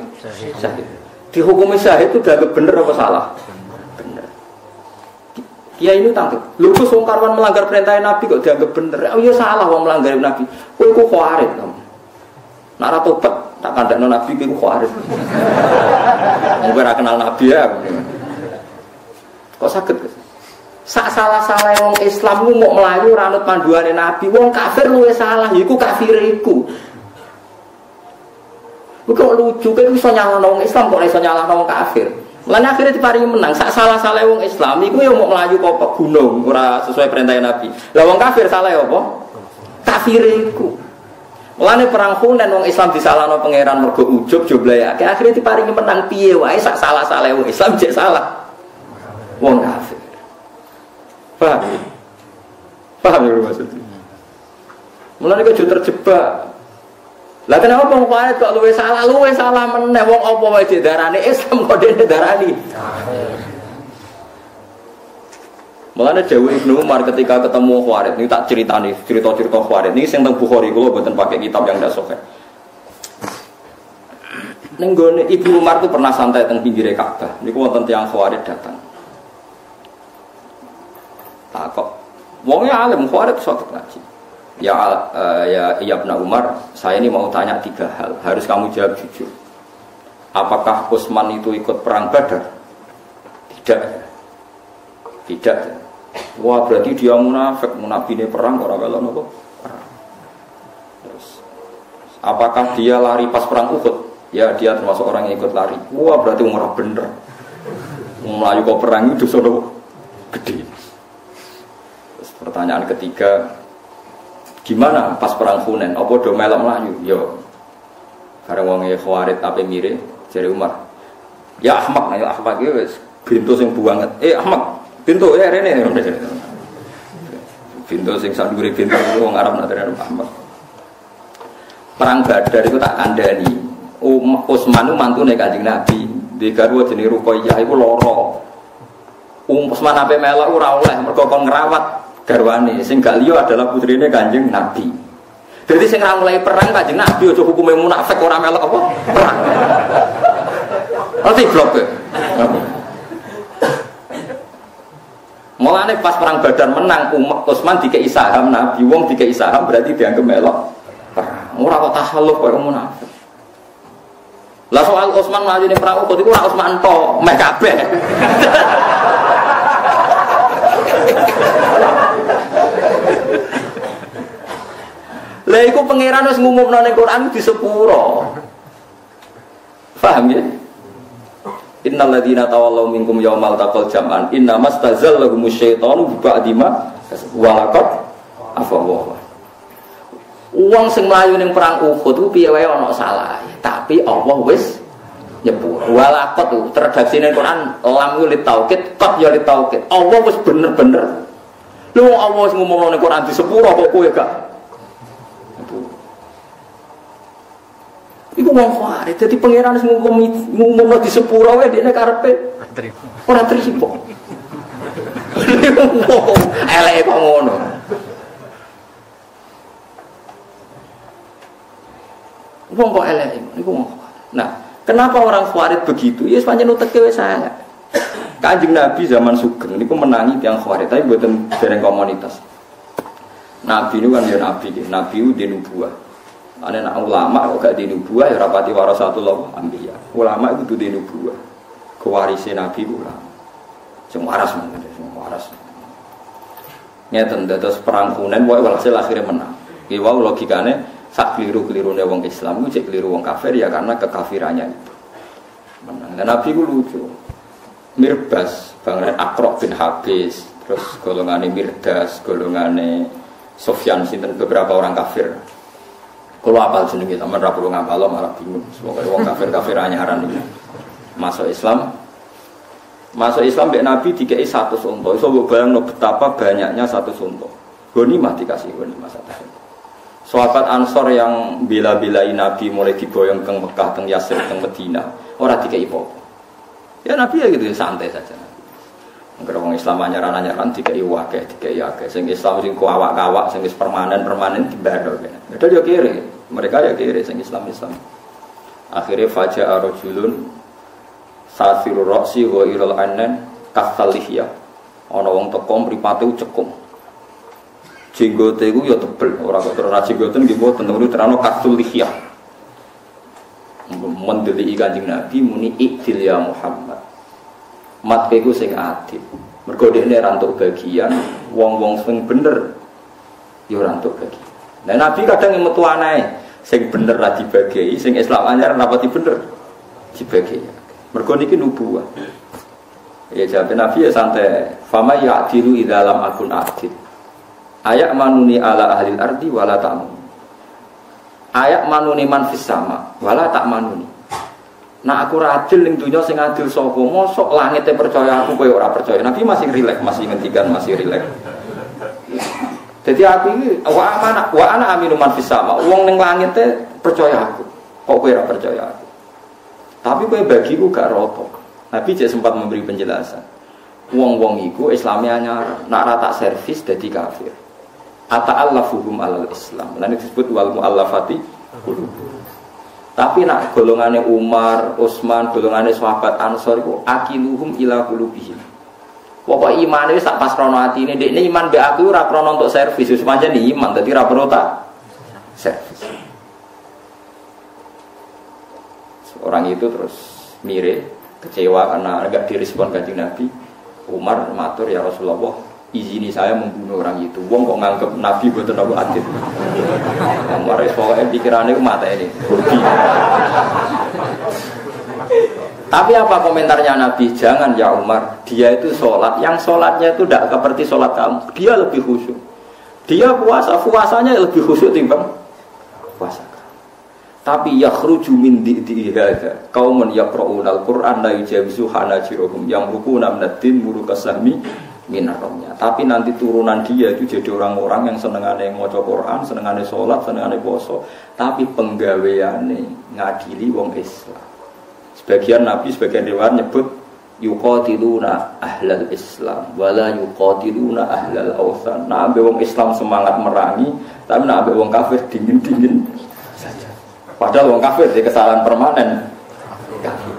Syahid. Dihukumi syahid itu dianggap bener apa salah? Bener. Kiai ini tangkep. Lho kok wong karwan melanggar perintah Nabi kok dianggap bener? Oh ya salah wong melanggar Nabi. Kowe iku khawarit kamu. Nek ora tobat tak kandhakno Nabi iku khawarit. Wong ora kenal Nabi ya. Kok saged? Sak salah-salah wong Islam ku mau melayu ora anut panduane Nabi. Wong kafir luwih salah, iku kafir iku. Kok lucu kan iso nyalahno wong Islam kok iso nyalahno wong kafir. Lan akhirnya diparingi menang. Sak salah-salah wong Islam iku yo mau melayu kok gunung ora sesuai perintah Nabi. Lah wong kafir salah apa? Kafir iku. Mulane perang Hunain wong Islam disalahno pangeran mergo ujub joblayake. Akhirnya diparingi menang piye wae sak salah-salah wong Islam jek salah. Wong kafir. Paham ya? Paham ya maksudnya? Mulane kok terjebak. Lah kenapa wong kafir kok luwe salah meneh wong apa wae didarani Islam kok dene darani. Mulane Jawa Ibnu Umar ketika ketemu Khawarij ini tak ceritani cerita-cerita Khawarij ini sing teng Bukhari kula mboten pakai kitab yang ndak sahih. Ning gone Ibnu Umar itu pernah santai teng pinggire Ka'bah. Niku wonten tiyang Khawarij datang. Takok, wongnya alim, Khawarij suatu ngaji. Ya Ibnu Umar, saya ini mau tanya 3 hal. Harus kamu jawab jujur. Apakah Utsman itu ikut perang Badar? Tidak. Tidak. Wah berarti dia munafik, munafine perang ora wela napa? Perang. Terus, apakah dia lari pas perang Uhud? Ya dia termasuk orang yang ikut lari. Wah berarti ora bener. Melayu kok perang itu dosa gede. Pertanyaan ketiga, gimana pas perang Hunain? Apa do melok mlayu? Yo. Karena wong Khawarij ape mire jare Umar. Ya Ahmad, ayo Ahmad iki wis bintu sing buanget. Ahmad, bintu rene. Bintu sing sandure bintu wong Arab nak terus Ahmad. Perang Badar itu tak kandhani. Utsman itu mantune Kanjeng Nabi. Di garwa jenenge Ruqayyah iku lara. Utsman ape melok ora oleh mergo kon ngrawat garwane sing gak liya adalah putrine Kanjeng Nabi. Jadi sing ora mulai perang Kanjeng Nabi aja hukume munafik ora melok apa? Perang. Ati blok e. Mulane pas perang Badar menang Utsman dikei saham Nabi, wong dikei saham berarti dianggap melok perang. Ora kok tahalluf kaya munafik. Lah soal Utsman maju ning perang Uhud iku ora Utsman tok, meh kabeh. Lah iku pangeran wis ngumumno ning Quran di sepuro. Paham ya? Innal ladzina tawallaw minkum yaumal taqal jam'an innamastazallahum syaitanu bi ba'dima walaqad afawa. Wong sing mlayu ning perang Uhud ku piye wae ana salah, tapi Allah wis nyepuro. Walaqad terredaksi ning Quran lam li taukid, qad ya li taukid. Allah wis bener-bener. Lho Allah wis ngumumno ning Quran di sepuro kok kowe gak iku wong Khawarij, jadi pangeran wis ngumumno di sepuro wae dene karepe ora trimo. Eleke kok ngono. Wong kok eleke niku wong. Nah, kenapa orang Khawarij begitu? Ya pancen uteke wis sangat. Kanjeng Nabi zaman Sugeng niku menangi tiyang Khawarij, tapi mboten dereng komunitas. Nabi niku kan ya nabi, nabi di nubuwah. Ana nak ulama kok gak di nubuwah ya rapati warasatul anbiya. Ulama itu di nubuwah. Kewarise nabi ulama. Sing waras men, sing waras. Ngeten dados perang Hunain wae walhasil akhirnya menang. Ki wau logikane sak kliru-klirune wong Islam ku cek kliru wong kafir ya karena kekafirannya itu. Menang. Dan Nabi ku lucu. Mirbas Bangren Akrok bin Habis, terus golongane Mirdas, golongane Sofyan sinten beberapa orang kafir. Kalau apal jenenge sampean ra perlu ngapal malah bingung. Pokoke wong kafir-kafir anyaran iki. Masuk Islam mbek Nabi dikei 100 unta. Iso mbok bayangno betapa banyaknya 100 unta. Ghanimah dikasih ghanimah 100. Sahabat Ansor yang bela-belai Nabi mulai diboyong ke Mekah, ke Yasrib, ke Medina, ora dikei apa. Ya Nabi ya gitu santai saja. Angger wong Islam anyaran-anyaran dikei akeh, dikei akeh. Sing Islam sing kawak-kawak, sing wis permanen dibayar kene. Padahal yo kere, mereka ya kere sing Islam. Akhirnya faja'a rajulun safirur ra'si wa iral anan kasalihya. Ana wong teko mripate cekung. Jenggote iku ya tebel, ora kok terus jenggote nggih mboten niku terano kasulihya. Mendeli Kanjeng Nabi muni ikdil ya Muhammad. Mat iku sing adil. Mergo dekne ra entuk bagian, wong-wong sing bener ya ora entuk bagian. Nah Nabi kadang metu anae, sing bener ra dibagi, sing Islam anyar napa bener dibagi. Mergo niki nubuwah. Ya jawab Nabi ya santai. Fama ya'dilu idza lam akun adil. Ayak manuni ala ahlil ardi wala ta'mun. Ayak manuni man fis sama wala tak manuni. Nah aku ora adil ning dunya sing adil sapa? Mosok langite percaya aku kowe ora percaya. Nabi masih rileks, masih ngendikan masih rileks. Jadi aku iki wa ana aminu man fis sama. Wong ning langit percaya aku. Kok kowe ora percaya aku? Tapi kowe bagiku gak roto. Nabi cek sempat memberi penjelasan. Wong-wong iku Islame anyar, nak ra tak servis dadi kafir. Ata'allafuhum alal Islam. Lan disebut wal muallafati qulubuhum. Tapi nak golongane Umar, Utsman, golongane sahabat Ansor iku akiluhum ila qulubihim. Pokoke imane wis tak pas krono atine, dekne iman mbek aku ora krono untuk servis, wis pancen iman dadi ora perlu tak servis. Orang itu terus mirip, kecewa karena enggak direspon Kanjeng Nabi. Umar matur, ya Rasulullah, izini saya membunuh orang itu. Wong kok nganggep Nabi mboten aku adil. Umar wis pokoke pikirane ku mata ini. Tapi apa komentarnya Nabi? Jangan ya Umar, dia itu sholat, yang sholatnya itu tidak seperti sholat kamu. Dia lebih khusyuk. Dia puasanya lebih khusyuk timbang puasa. Tapi yakhruju min di'i hadza qaumun yaqra'una al-Qur'an la yujawizu hanajiruhum yamruquna minad-din murukasahmi minaromnya. Tapi nanti turunan dia itu jadi orang-orang yang senengane maca Quran, senengane sholat, senengane puasa, tapi penggaweane ngadili wong Islam. Sebagian Nabi, sebagian riwayat nyebut yuqatiluna ahlal Islam wala yuqatiluna ahlal awsan. Nah, ambek wong Islam semangat merangi, tapi nak ambek wong kafir dingin-dingin saja. Padahal wong kafir di kesalahan permanen. Kafir.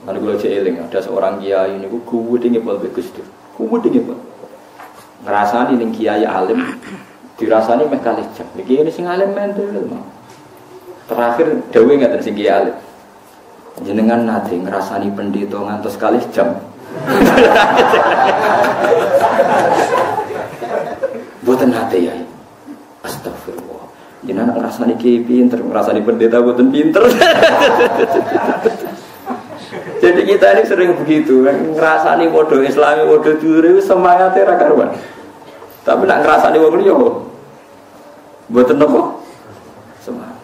Lalu kalau jeeling ada seorang kiai ini, gue tinggi pol Gus Dur, gue tinggi pol. Ngerasani ning kiai alim, dirasani meh kalih jam. Niki ini sing alim mentul mah. Terakhir dewe ngaten sing kiai alim. Jenengan nate ngerasani pendeta ngantos kalih jam. Boten nate ya. Astagfirullah. Jenengan ngerasani kiai pinter, ngerasani pendeta boten pinter. Jadi kita ini sering begitu, ngerasani bodoh Islami, bodoh dure, semangatnya ra karuan. Tapi nak ngerasani wong liya, mboten napa? Semangat.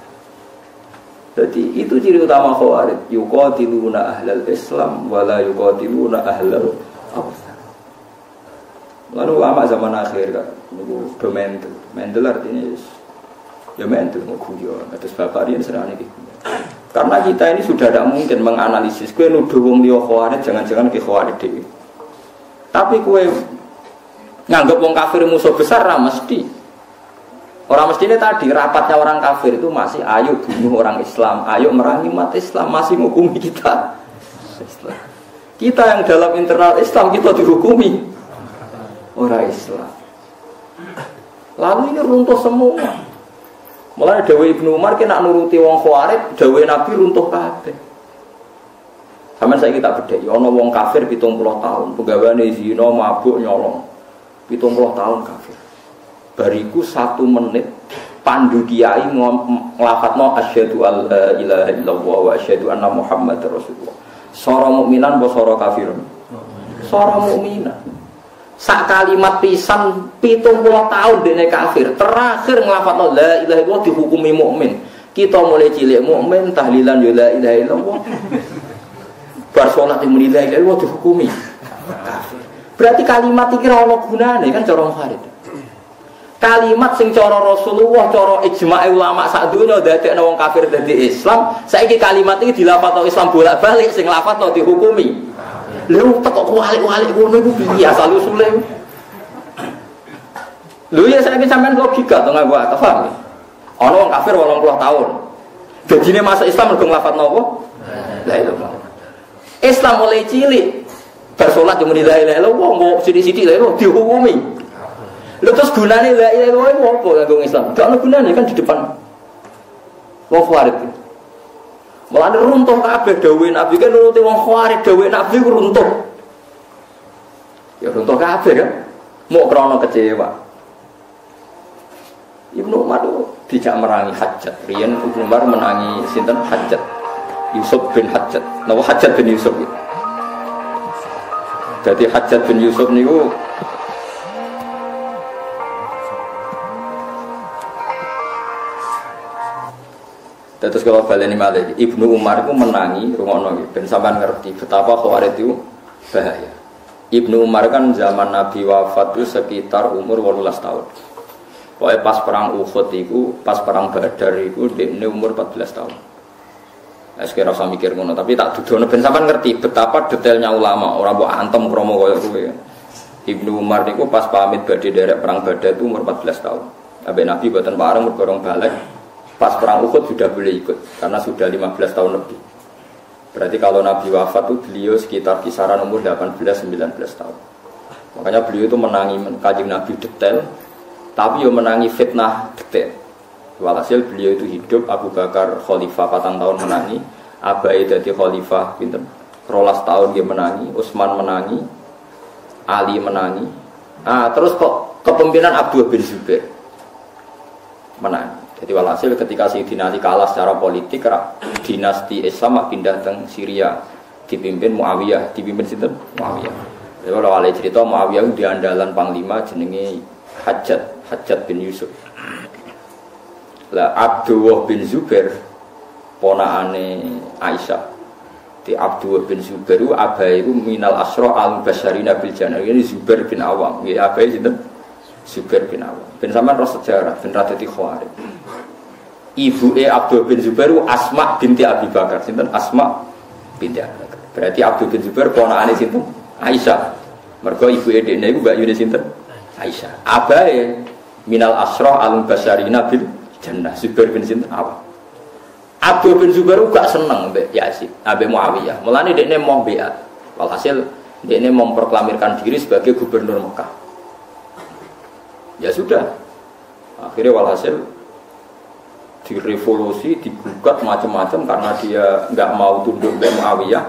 Jadi itu ciri utama Khawarij, yuqatiluna ahlal Islam wala yuqatiluna ahlal awsan. Lalu ulama zaman akhir kan, niku do mental artinya ya mental nguguyo, atus bapak riyen serane iki. Karena kita ini sudah tidak mungkin menganalisis kue nuduh wong liya Khawarij, jangan-jangan ke Khawarij dhewe. Tapi kue nganggep wong kafir musuh besar ra mesti. Orang mestinya tadi rapatnya orang kafir itu masih ayo bunuh orang Islam, ayo merangi umat Islam, masih menghukumi kita. Kita yang dalam internal Islam kita dihukumi orang Islam. Lalu ini runtuh semua. Mulai Dawe Ibnu Umar kena nuruti wong Khawarij, Dawe Nabi runtuh kabeh. Sampeyan saiki tak bedheki, ana wong kafir 70 tahun, penggaweane zina, mabuk, nyolong. 70 tahun kafir. Bariku 1 menit pandu kiai nglafadzno asyhadu alla ilaha illallah wa asyhadu anna muhammadar rasulullah. Sora mukminan apa sora kafirun? Sora mukminan. sak kalimat pisan 70 tahun dene kafir. Terakhir nglafadzno la ilaha illallah dihukumi mukmin. Kita mulai cilik mukmin tahlilan ya la ilaha illallah. Bar salat muni la ilaha illallah dihukumi kafir. Berarti kalimat iki ora ono gunane kan cara Khawarij. Kalimat sing cara Rasulullah, cara ijma' ulama sak donya dadekno wong kafir dadi Islam, saiki kalimat iki dilafadzno Islam bolak-balik sing lafadzno dihukumi. Lha kok walik-walik ngono iku piye asal usule? Lho ya saiki sampean logika to nganggo akal paham. Ana wong kafir 80 tahun. Dadine masuk Islam mergo nglafadzno apa? La ilaha. Islam mulai cilik bar salat muni la ilaha illallah mau sithik-sithik lha dihukumi. Lha terus gunane la ilaha illallah apa kanggo Islam? Gak ono gunane kan di depan wong Khawarij. Mulane runtuh kabeh dawuhe Nabi kan nuruti wong Khawarij dawuhe Nabi ku runtuh. Ya runtuh kabeh kan. Mau krana kecewa. Ibnu Umar itu tidak merangi Hajjat. Riyen Ibnu Umar menangi sinten Hajjat. Yusuf bin Hajjat. Napa Hajjat bin Yusuf gitu. Jadi Hajjat bin Yusuf niku terus kalau baleni malih Ibnu Umar itu menangi rungono nggih ben sampean ngerti betapa Khawarij itu bahaya. Ibnu Umar kan zaman Nabi wafat itu sekitar umur 18 tahun. Pokoknya pas perang Uhud itu, pas perang Badar itu dia umur 14 tahun. Saya rasa mikir ngono, tapi tak dudono ben sampean ngerti betapa detailnya ulama, orang mbok antem kromo koyo kuwi. Ibnu Umar niku pas pamit badhe derek perang Badar itu umur 14 tahun. Ambek Nabi boten bareng berborong balik. Pas perang Uhud sudah boleh ikut karena sudah 15 tahun lebih. Berarti kalau Nabi wafat itu beliau sekitar kisaran umur 18-19 tahun. Makanya beliau itu menangi Kanjeng Nabi detail, tapi yo menangi fitnah detail. Walhasil beliau itu hidup, Abu Bakar khalifah 4 tahun menangi, Abai jadi khalifah pinten 12 tahun dia menangi, Utsman menangi, Ali menangi. Terus kok kepemimpinan Abdullah bin Zubair menangi. Jadi walhasil ketika Sayyidina Ali kalah secara politik, dinasti Islam pindah ke Syria, dipimpin Muawiyah, dipimpin sinten? Muawiyah. Jadi kalau Ali cerita Muawiyah itu diandalan panglima jenenge Hajjat bin Yusuf. Lah Abdullah bin Zubair ponakane Aisyah. Di Abdullah bin Zubair itu abai itu minal asra al-basyarina bil jannah. Ini Zubair bin Awam. Nggih abai sinten? Zubair bin Awam. Ben sampean roh sejarah ben radati Khawarij. Ibuke Abdul bin Zubair Asma binti Abi Bakar. Sinten? Asma binti Abi Bakar. Berarti Abdul bin Zubair ponakane sinten? Aisyah. Mergo ibuke dekne iku mbakyune sinten? Aisyah. Abae minal asra al-basyarina bil jannah. Zubair bin sinten? Awam. Abdul bin Zubair gak seneng mbek Yazid, ambek Muawiyah. Mulane dekne mau beat. Walhasil dekne memproklamirkan diri sebagai gubernur Mekah. Ya sudah. Akhirnya walhasil direvolusi, digugat macam-macam karena dia nggak mau tunduk mbek Muawiyah.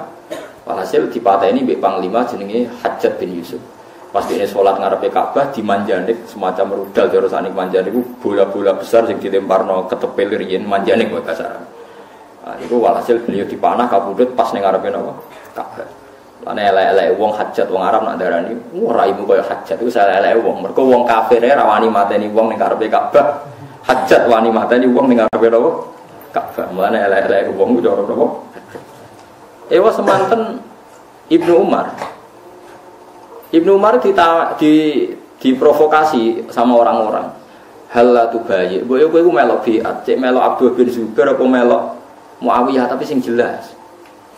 Walhasil dipateni mbek panglima jenenge Hajjat bin Yusuf. Pas dia sholat ngarepe Ka'bah dimanjanik semacam rudal terus anik manjanik bola-bola besar yang dilemparno ketepel riyen manjanik kok kasar. Nah, itu walhasil beliau dipanah kabudut pas ning ngarepe napa? Ka'bah. Lan elek-elek wong Hajjat wong Arab nak darani, "Wah, raimu koyo Hajjat." Iku elek-elek wong. Mergo wong kafir ra wani mateni wong ning ngarepe Ka'bah. Hajjat wani mateni wong ning ngarepe napa? Ka'bah. Mulane elek-elek wong ku cara napa? Ewa semanten Ibnu Umar. Ibnu Umar diprovokasi sama orang-orang. Hal la tubayyi. Mbok yo kowe iku melok biat, cek melok Abdul bin Zubair apa melok Muawiyah tapi sing jelas.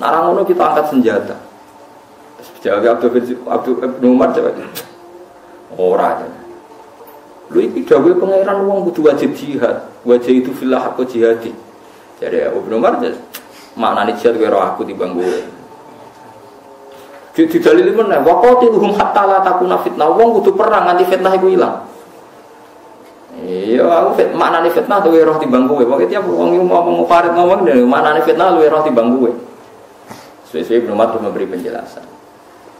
Nek ora ngono kita angkat senjata. Jawab Abdul bin Umar jawab. Ora. Lho iki dawuhe pangeran wong kudu wajib jihad. Wajib itu fillah haqq jihadi. Jadi Ibnu Umar maknane jihad karo aku timbang kowe. Di dalil meneh waqatiluhum hatta la takuna fitnah. Wong kudu perang nganti fitnah iku ilang. Iya, aku maknane fitnah luwih roh timbang kowe. Pokoke tiap wong ngomong Farid ngomong maknane fitnah luwih roh timbang kowe. Sesuai Ibnu Umar memberi penjelasan.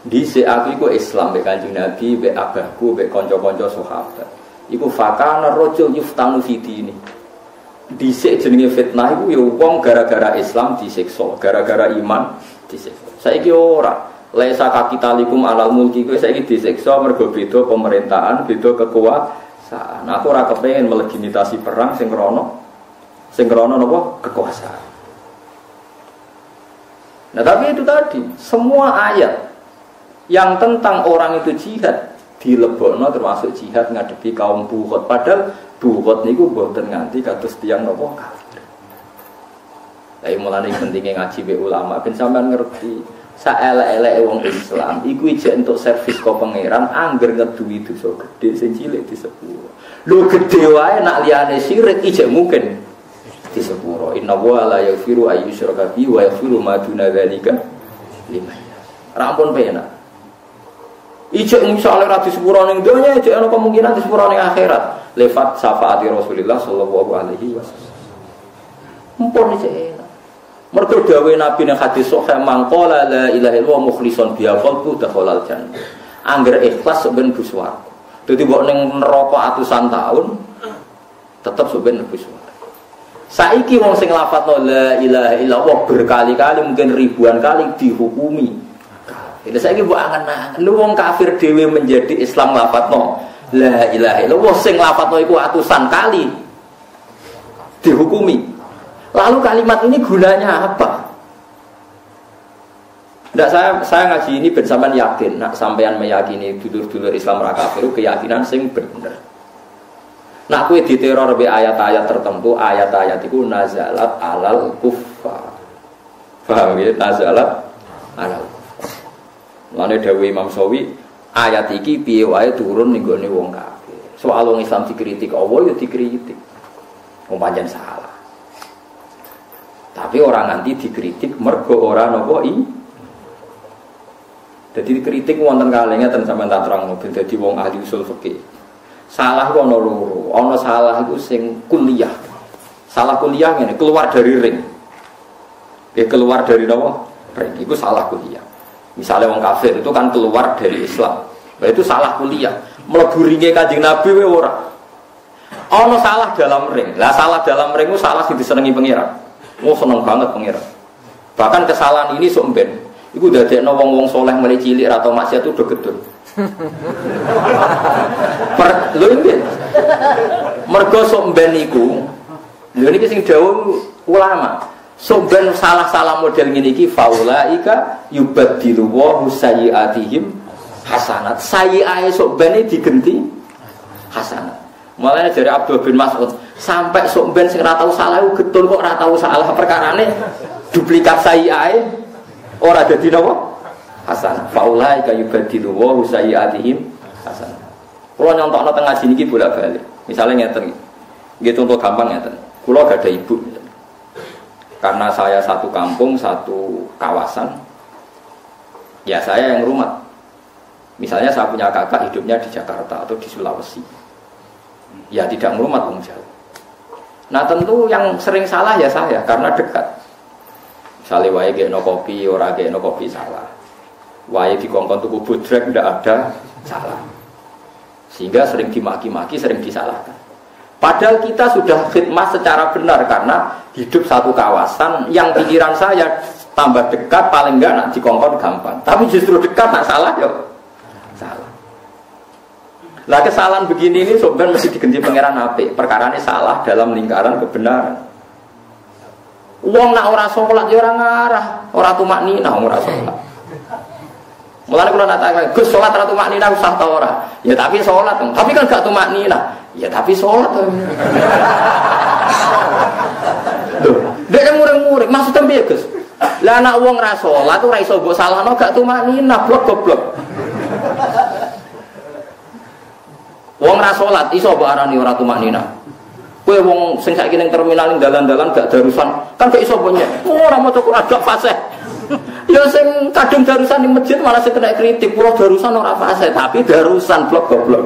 Dhisik aku iku Islam mek Kanjeng Nabi, mek abahku, mek kanca-kanca sahabat. Iku fakana rajul yuftanu fi dini. Dhisik jenenge fitnah iku ya wong gara-gara Islam disiksa, gara-gara iman disiksa. Saiki ora. Laisa kakitalikum alal mulki kowe saiki disiksa mergo beda pemerintahan, beda kekuasaan. Aku ora kepengin melegitimasi perang sing krana napa kekuasaan. Nah, tapi itu tadi, semua ayat yang tentang orang itu jihad dilebokno termasuk jihad ngadepi kaum buhot. Padahal buhot niku mboten nganti kados tiyang napa kafir. Lah mulane pentingnya ngaji be ulama ben sampean ngerti. Saelek-eleke wong Islam iku ijek entuk servis kok pangeran angger ngeduwi dosa gedhe sing cilik disepuro. Lho gedhe wae nak liyane syirik ijek mungkin disepuro. Inna wa la yaghfiru ayyusyraka bihi wa yaghfiru ma duna dzalika liman yasha. Rampun penak. Ijek misale ra disepuro ning donya ijek ana kemungkinan disepuro ning akhirat. Lewat syafaati Rasulullah sallallahu alaihi wasallam. Mumpun ijek mergo dawuh Nabi ning hadis sahih mangqala la ilaha illallah mukhlishon biha qalbu dakhalal jannah. Angger ikhlas ben bus swarga. Dadi mbok ning neraka atusan taun tetep ben bus swarga. Saiki wong sing lafadzno la ilaha illallah berkali-kali mungkin ribuan kali dihukumi. Itu saiki mbok angen-angen wong kafir dhewe menjadi Islam lafadzno la ilaha illallah sing lafadzno iku atusan kali dihukumi. Lalu kalimat ini gunanya apa? Nggak, saya ngaji ini bersamaan yakin. Nak sampean meyakini dulur-dulur Islam ra kafir keyakinan sing bener. Nak kowe diteror be ayat-ayat tertentu, ayat-ayat itu nazalat alal kuffar. Paham ya? Nazalat alal kuffar. Lane dawuh Imam Syafi'i, ayat iki piye wae turun ning gone wong kafir. Soal wong Islam dikritik Allah ya dikritik. Wong pancen salah. Tapi orang nanti dikritik mergo ora napa i. Dadi dikritik wonten kalenge ten sampean tak terangno ben dadi wong ahli usul fikih. Salah ku ana loro. Ana salah iku sing kuliah. Salah kuliah ngene, keluar dari ring. Ya keluar dari napa? Ring. Iku salah kuliah. Misalnya wong kafir itu kan keluar dari Islam. Nah itu salah kuliah. Mlebu ringe Kanjeng Nabi wae ora. Ana salah dalam ring. Lah salah dalam ring ku salah sing disenengi pangeran. Oh seneng banget pengiran. Bahkan kesalahan ini sok ben. Iku dadekno wong-wong soleh mulai cilik atau maksiat itu udah gedhe. Lho iki. Mergo sok ben iku. Lho niki sing dawuh ulama. Sok ben salah-salah model ngene iki faulaika yubaddilu wa sayyiatihim hasanat. Sayyi'ae sok ben digenti hasanat. Mulane dari Abdul bin Mas'ud sampai sok ben sing ora tau salah iku getun kok ora tau salah perkarane duplikat sayyi'ae ora dadi napa hasanah. Faulai ka yubadilu wa sayyi'atihim hasanah. Kula nyontokno teng ngaji niki bolak-balik. Misale ngeten iki. Nggih contoh gampang ngeten. Kula gak ada ibu. Karena saya satu kampung, satu kawasan. Ya saya yang rumah. Misalnya saya punya kakak hidupnya di Jakarta atau di Sulawesi. Ya tidak merumat wong Jawa. Nah tentu yang sering salah ya saya karena dekat. Misalnya wae gekno kopi, ora gekno kopi salah. Wae dikongkon tuku budrek ndak ada salah. Sehingga sering dimaki-maki, sering disalahkan. Padahal kita sudah khidmat secara benar karena hidup satu kawasan yang pikiran saya tambah dekat paling enggak nak dikongkon gampang. Tapi justru dekat nak salah ya salah. Lah kesalahan begini ini sebenarnya mesti diganti pangeran apik. Perkarane salah dalam lingkaran kebenaran. Wong nak ora salat ya ora ngarah, ora tumakninah ora salat. Mulane kula natakan, Gus salat ora tumakninah usah ta ora? Ya tapi salat, tapi kan gak tumakninah. Ya tapi salat. Lho, dek muring-muring maksudnya piye, Gus? Lah anak wong ra salat ora iso mbok salahno gak tumakninah, blok goblok. Wong ra salat iso mbok arani ora tumakninah. Kowe wong sing saiki ning terminal ning dalan-dalan gak darusan, kan gak iso mbok nyek. Ora maca Quran gak fasih. Ya sing kadung darusan ning masjid malah sing kena kritik, pulau darusan ora fasih, tapi darusan blok goblok.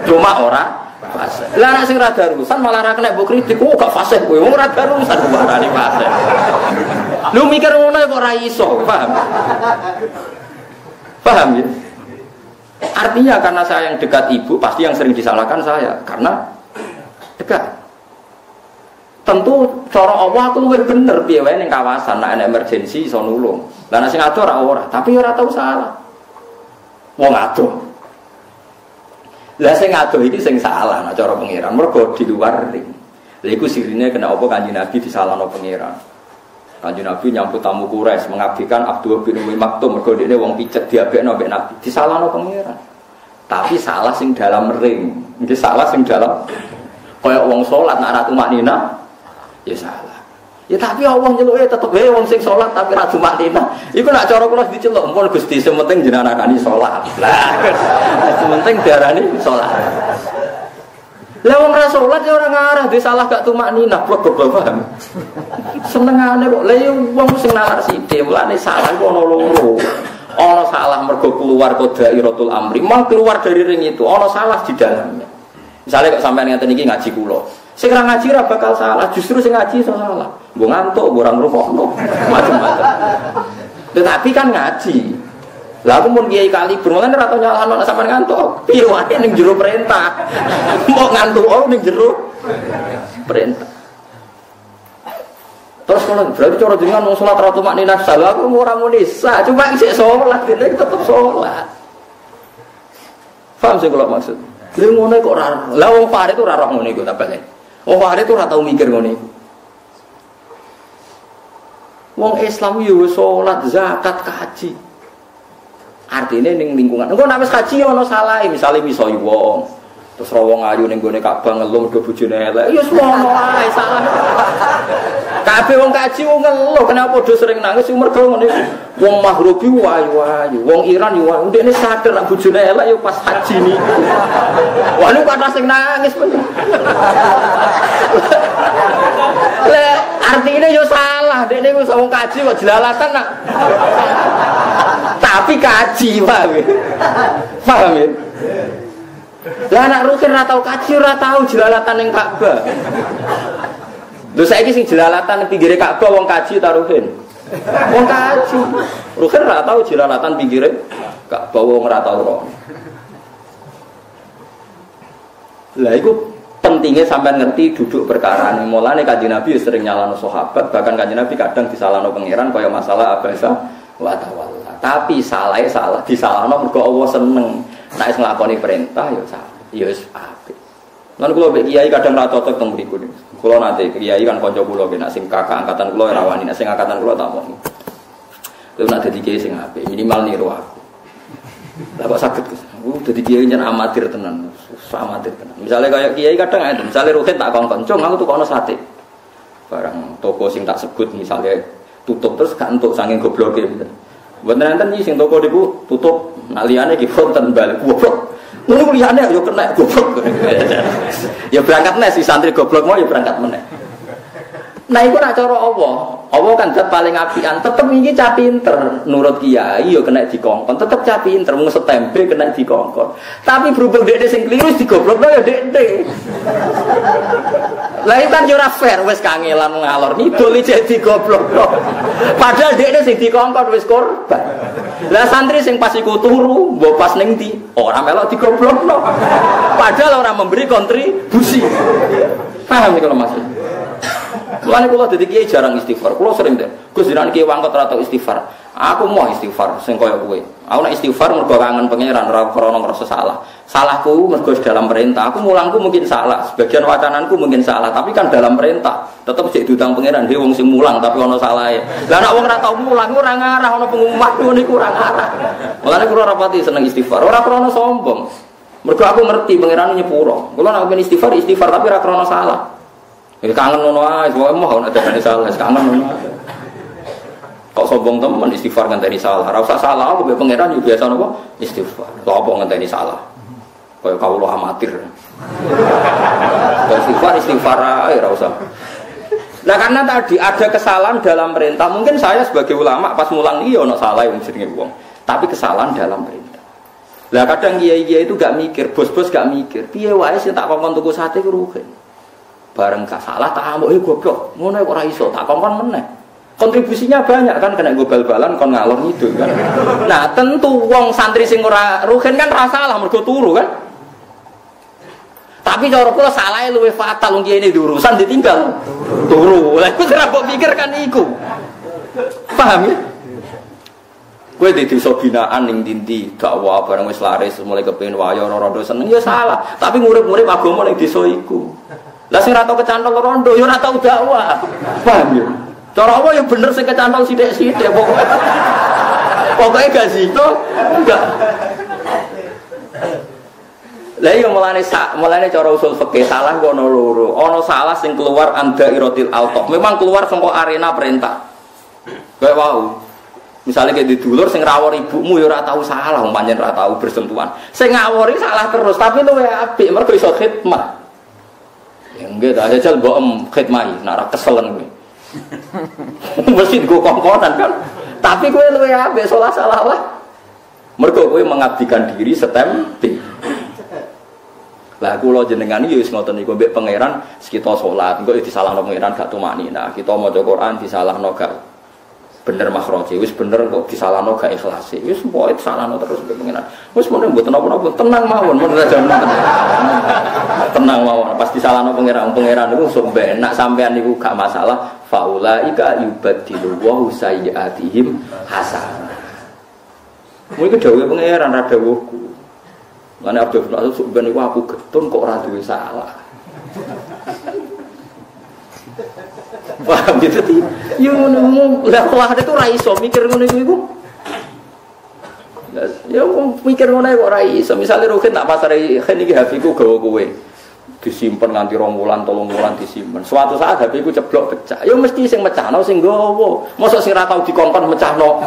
Cuma ora fasih. Lah nek sing ra darusan malah ra kena mbok kritik, oh gak fasih kowe. Wong ora darusan kok arani fasih. Lu mikir ngono kok ora iso, paham? Paham ya? Artinya karena saya yang dekat ibu, pasti yang sering disalahkan saya karena dekat. tentu cara Allah aku luwih bener piye wae ning kawasan nek ana emergensi iso nulung. Lah nek sing ado ora, tapi ora tau salah. Wong ado. Lah sing ado iki sing salah nek cara pangeran mergo di luar ring. Lha iku sirine kena apa Kanjeng Nabi disalahno pangeran. Kanjeng Nabi nyambut tamu Quraisy mengabdikan Abdullah bin Umi Maktum mergo dhekne wong picet diabekno mbek Nabi. Disalahno pangeran. Tapi salah sing dalam ring. Nggih salah sing dalam kaya wong salat nek ora tumaknina ya salah. Ya tapi Allah nyeluke tetep wae wong sing salat tapi ora tumaknina. Iku nek cara kula diceluk empun Gusti sementing jenengan akani salat. Lah sementing diarani salat. Lah wong ra salat ya ora ngarah di salah gak tumaknina blok-blok paham. Senengane kok lha wong sing nalar sithik mulane salah iku ana loro. Ana salah mergo keluar qadairatul amri, mau keluar dari ring itu ana salah di dalamnya. Misalnya kok sampean ngeten iki ngaji kula. Sing ora ngaji ora bakal salah, justru sing ngaji iso salah. Mbok ngantuk, mbok ora ngrungokno, macam-macam. Tetapi kan ngaji. Lah aku mun kiai kali bermulan ora tau nyalahno nek sampean ngantuk. Piye wae ning jero perintah. Mbok ngantuk ning jero perintah. Terus kalau berarti cara jenengan wong salat ra tumakninah salah aku ora muni sah, cuma isih salat dene tetep salat. Paham sing kula maksud? Lha ngono kok ora. Lah wong Farid ora roh ngene iku ta balen. Wong Farid ora tau mikir ngene iku. Wong Islam yo wis salat, zakat, haji. Artine ning lingkungan. Engko nek wis haji ana salahe, misale misoi wong. Terus rawong ayu ning gone Ka'bah ngeluh mergo bojone elek. Ya semono ae salah. Kabeh wong kaji wong ngeluh kenapa padha sering nangis mergo ngene. Wong Maghribi wayu-wayu, wong Iran yo wayu. Ndekne sadar nek bojone elek yo pas haji niku. Wah niku kathah sing nangis men. Lah artine yo salah, ndekne wis wong kaji kok jelalatan nak. Tapi kaji, paham ya? Paham ya? Lah anak rukin ora tau kaji, ora tau jelalatan ning Ka'bah. Lho saiki sing jelalatan ning pinggire Ka'bah wong kaji ta rukin? Wong kaji. Rukin ora tau jelalatan pinggire Ka'bah wong ora tau ora. Lah iku pentingnya sampean ngerti duduk perkara ini. Mulane Kanjeng Nabi sering nyalano sahabat, bahkan Kanjeng Nabi kadang disalahno pangeran kaya masalah abasa wa tawalla. Tapi salah disalahno mergo Allah seneng. Nek wis nglakoni perintah ya salah. Ya wis apik. Lan kula mbek kiai kadang ra cocok teng mriku niku. Kula nate kiai kan kanca kula nek sing kakak angkatan kula ora wani, nek sing angkatan kula tak mau. Kuwi nek dadi kiai sing apik, minimal niru aku. Lah kok saged dadi kiai jan amatir tenan. Amatir tenan. Misale kaya kiai kadang ngene, misale rutin tak kongkon, "Cung, aku tukono sate." Barang toko sing tak sebut misale tutup terus gak entuk saking gobloke. Mboten enten iki sing toko niku tutup, nak liyane iki fonten bal goblok. Ngono liyane yo kena goblok. Ya berangkat nes si santri goblok mau ya berangkat meneh. Nah iku nak cara Allah kan zat paling apian, tetep iki cah pinter. Nurut kiai yo kena dikongkon, tetep cah pinter mung setempe kena dikongkon. Tapi berhubung dekne sing kliru digoblokno ya dekne. Lah kan yo ora fair wis kangelan ngalor ngidul iki digoblokno. Padahal dekne sing dikongkon wis korban. Lah santri sing pas iku turu, mbok pas ning ndi? Ora melok digoblokno. Padahal ora memberi kontribusi. Paham iki kalau Mas? Mulane kula dadi kiai jarang istighfar. Kula sering deh. Gus jenengan kiai wangkot ora tau istighfar. Aku mau istighfar sing kaya kowe. Aku nek istighfar mergo kangen pangeran ora krana ngrasa salah. Salahku mergo dalam perintah. Aku mulangku mungkin salah, sebagian wacananku mungkin salah, tapi kan dalam perintah. Tetep sik diutang pangeran, he wong sing mulang tapi ana salahe. Lah nek wong ora tau mulang ora ngarah ana pengumuman niku ora ngarah. Mulane kula rapati seneng istighfar. Ora krana sombong. Mergo aku ngerti pangeran nyepuro. Kula nek pengen istighfar tapi ora krana salah. Kangen ngono ae, pokoke mau nek ada salah, kangen ngono. Kok sombong temen istighfar ngenteni salah. Ora usah salah, aku mbek pangeran yo biasa napa? Istighfar. Lha apa ngenteni salah? Kaya kawula amatir. Istighfar ae ora usah. Nah karena tadi ada kesalahan dalam perintah. Mungkin saya sebagai ulama pas mulang iki ono salah wong jenenge wong. Tapi kesalahan dalam perintah. Lah kadang kiai-kiai itu gak mikir, bos-bos gak mikir. Piye wae sing tak kongkon tuku sate ku rugi. Bareng gak salah tak amuk goblok ngono kok ora iso tak kongkon meneh kontribusinya banyak kan kena gue bal-balan kon ngalor ngidul kan. Nah tentu wong santri sing ora rugen kan ora salah mergo turu kan. Tapi cara kula salahe luwih fatal wong kene urusan ditinggal. Turu. Lah iku ora mbok pikir kan iku. Paham ya? Kowe dituso binaan ning ndi dakwah bareng wis laris mulai kepengin wayo rondo seneng ya salah. Tapi ngurip-ngurip agama ning desa iku. Lah sing ora tau kecantol rondo ya ora tau dakwah. Paham ya? Cara apa ya bener sing kecantol sithik-sithik pokoke. Pokoke gak situ enggak. Lah iya mulane cara usul fikih salah kok ana loro. Ana salah sing keluar anda irotil altof. Memang keluar saka arena perintah. Kayak wau. Misalnya kayak didulur sing rawor ibumu ya ora tau salah, wong pancen ora tau bersentuhan. Sing ngawori salah terus, tapi luwih apik mergo iso khidmah. Ya enggak ta jajal mbok khidmahi, nek ora keselen kowe. Mesti digo kongkonan kan. Tapi kowe luwih apik salah lah. Mergo kowe mengabdikan diri setempe. Lah kula jenengan iki wis ngoten niku mbek pangeran kita salat, engko disalahno pangeran gak tumakni. Nah, kita maca Quran disalahno gak bener makhraje wis bener kok disalahno gak ikhlas wis pokoke disalahno terus pengenan wis mun mboten napa-napa tenang mawon mun ora jaman tenang mawon pas disalahno pangeran niku sok benak sampean niku gak masalah faulaika yubaddilu wa sayyiatihim hasanah mungkin dawuhe pangeran ra dawuhku lan Abdul Razak sok ben niku aku getun kok ora duwe salah. Paham gitu sih? Ya ngono lah wah itu ra iso mikir ngono iku. Ya mikir ngono kok ra iso. Misale Rukin tak pasare kene iki HP-ku gawa kowe. Disimpen nganti 2 wulan 3 wulan disimpen. Suatu saat HP-ku ceblok pecah. Ya mesti sing mecahno sing gawa. Mosok sing ra tau dikongkon mecahno.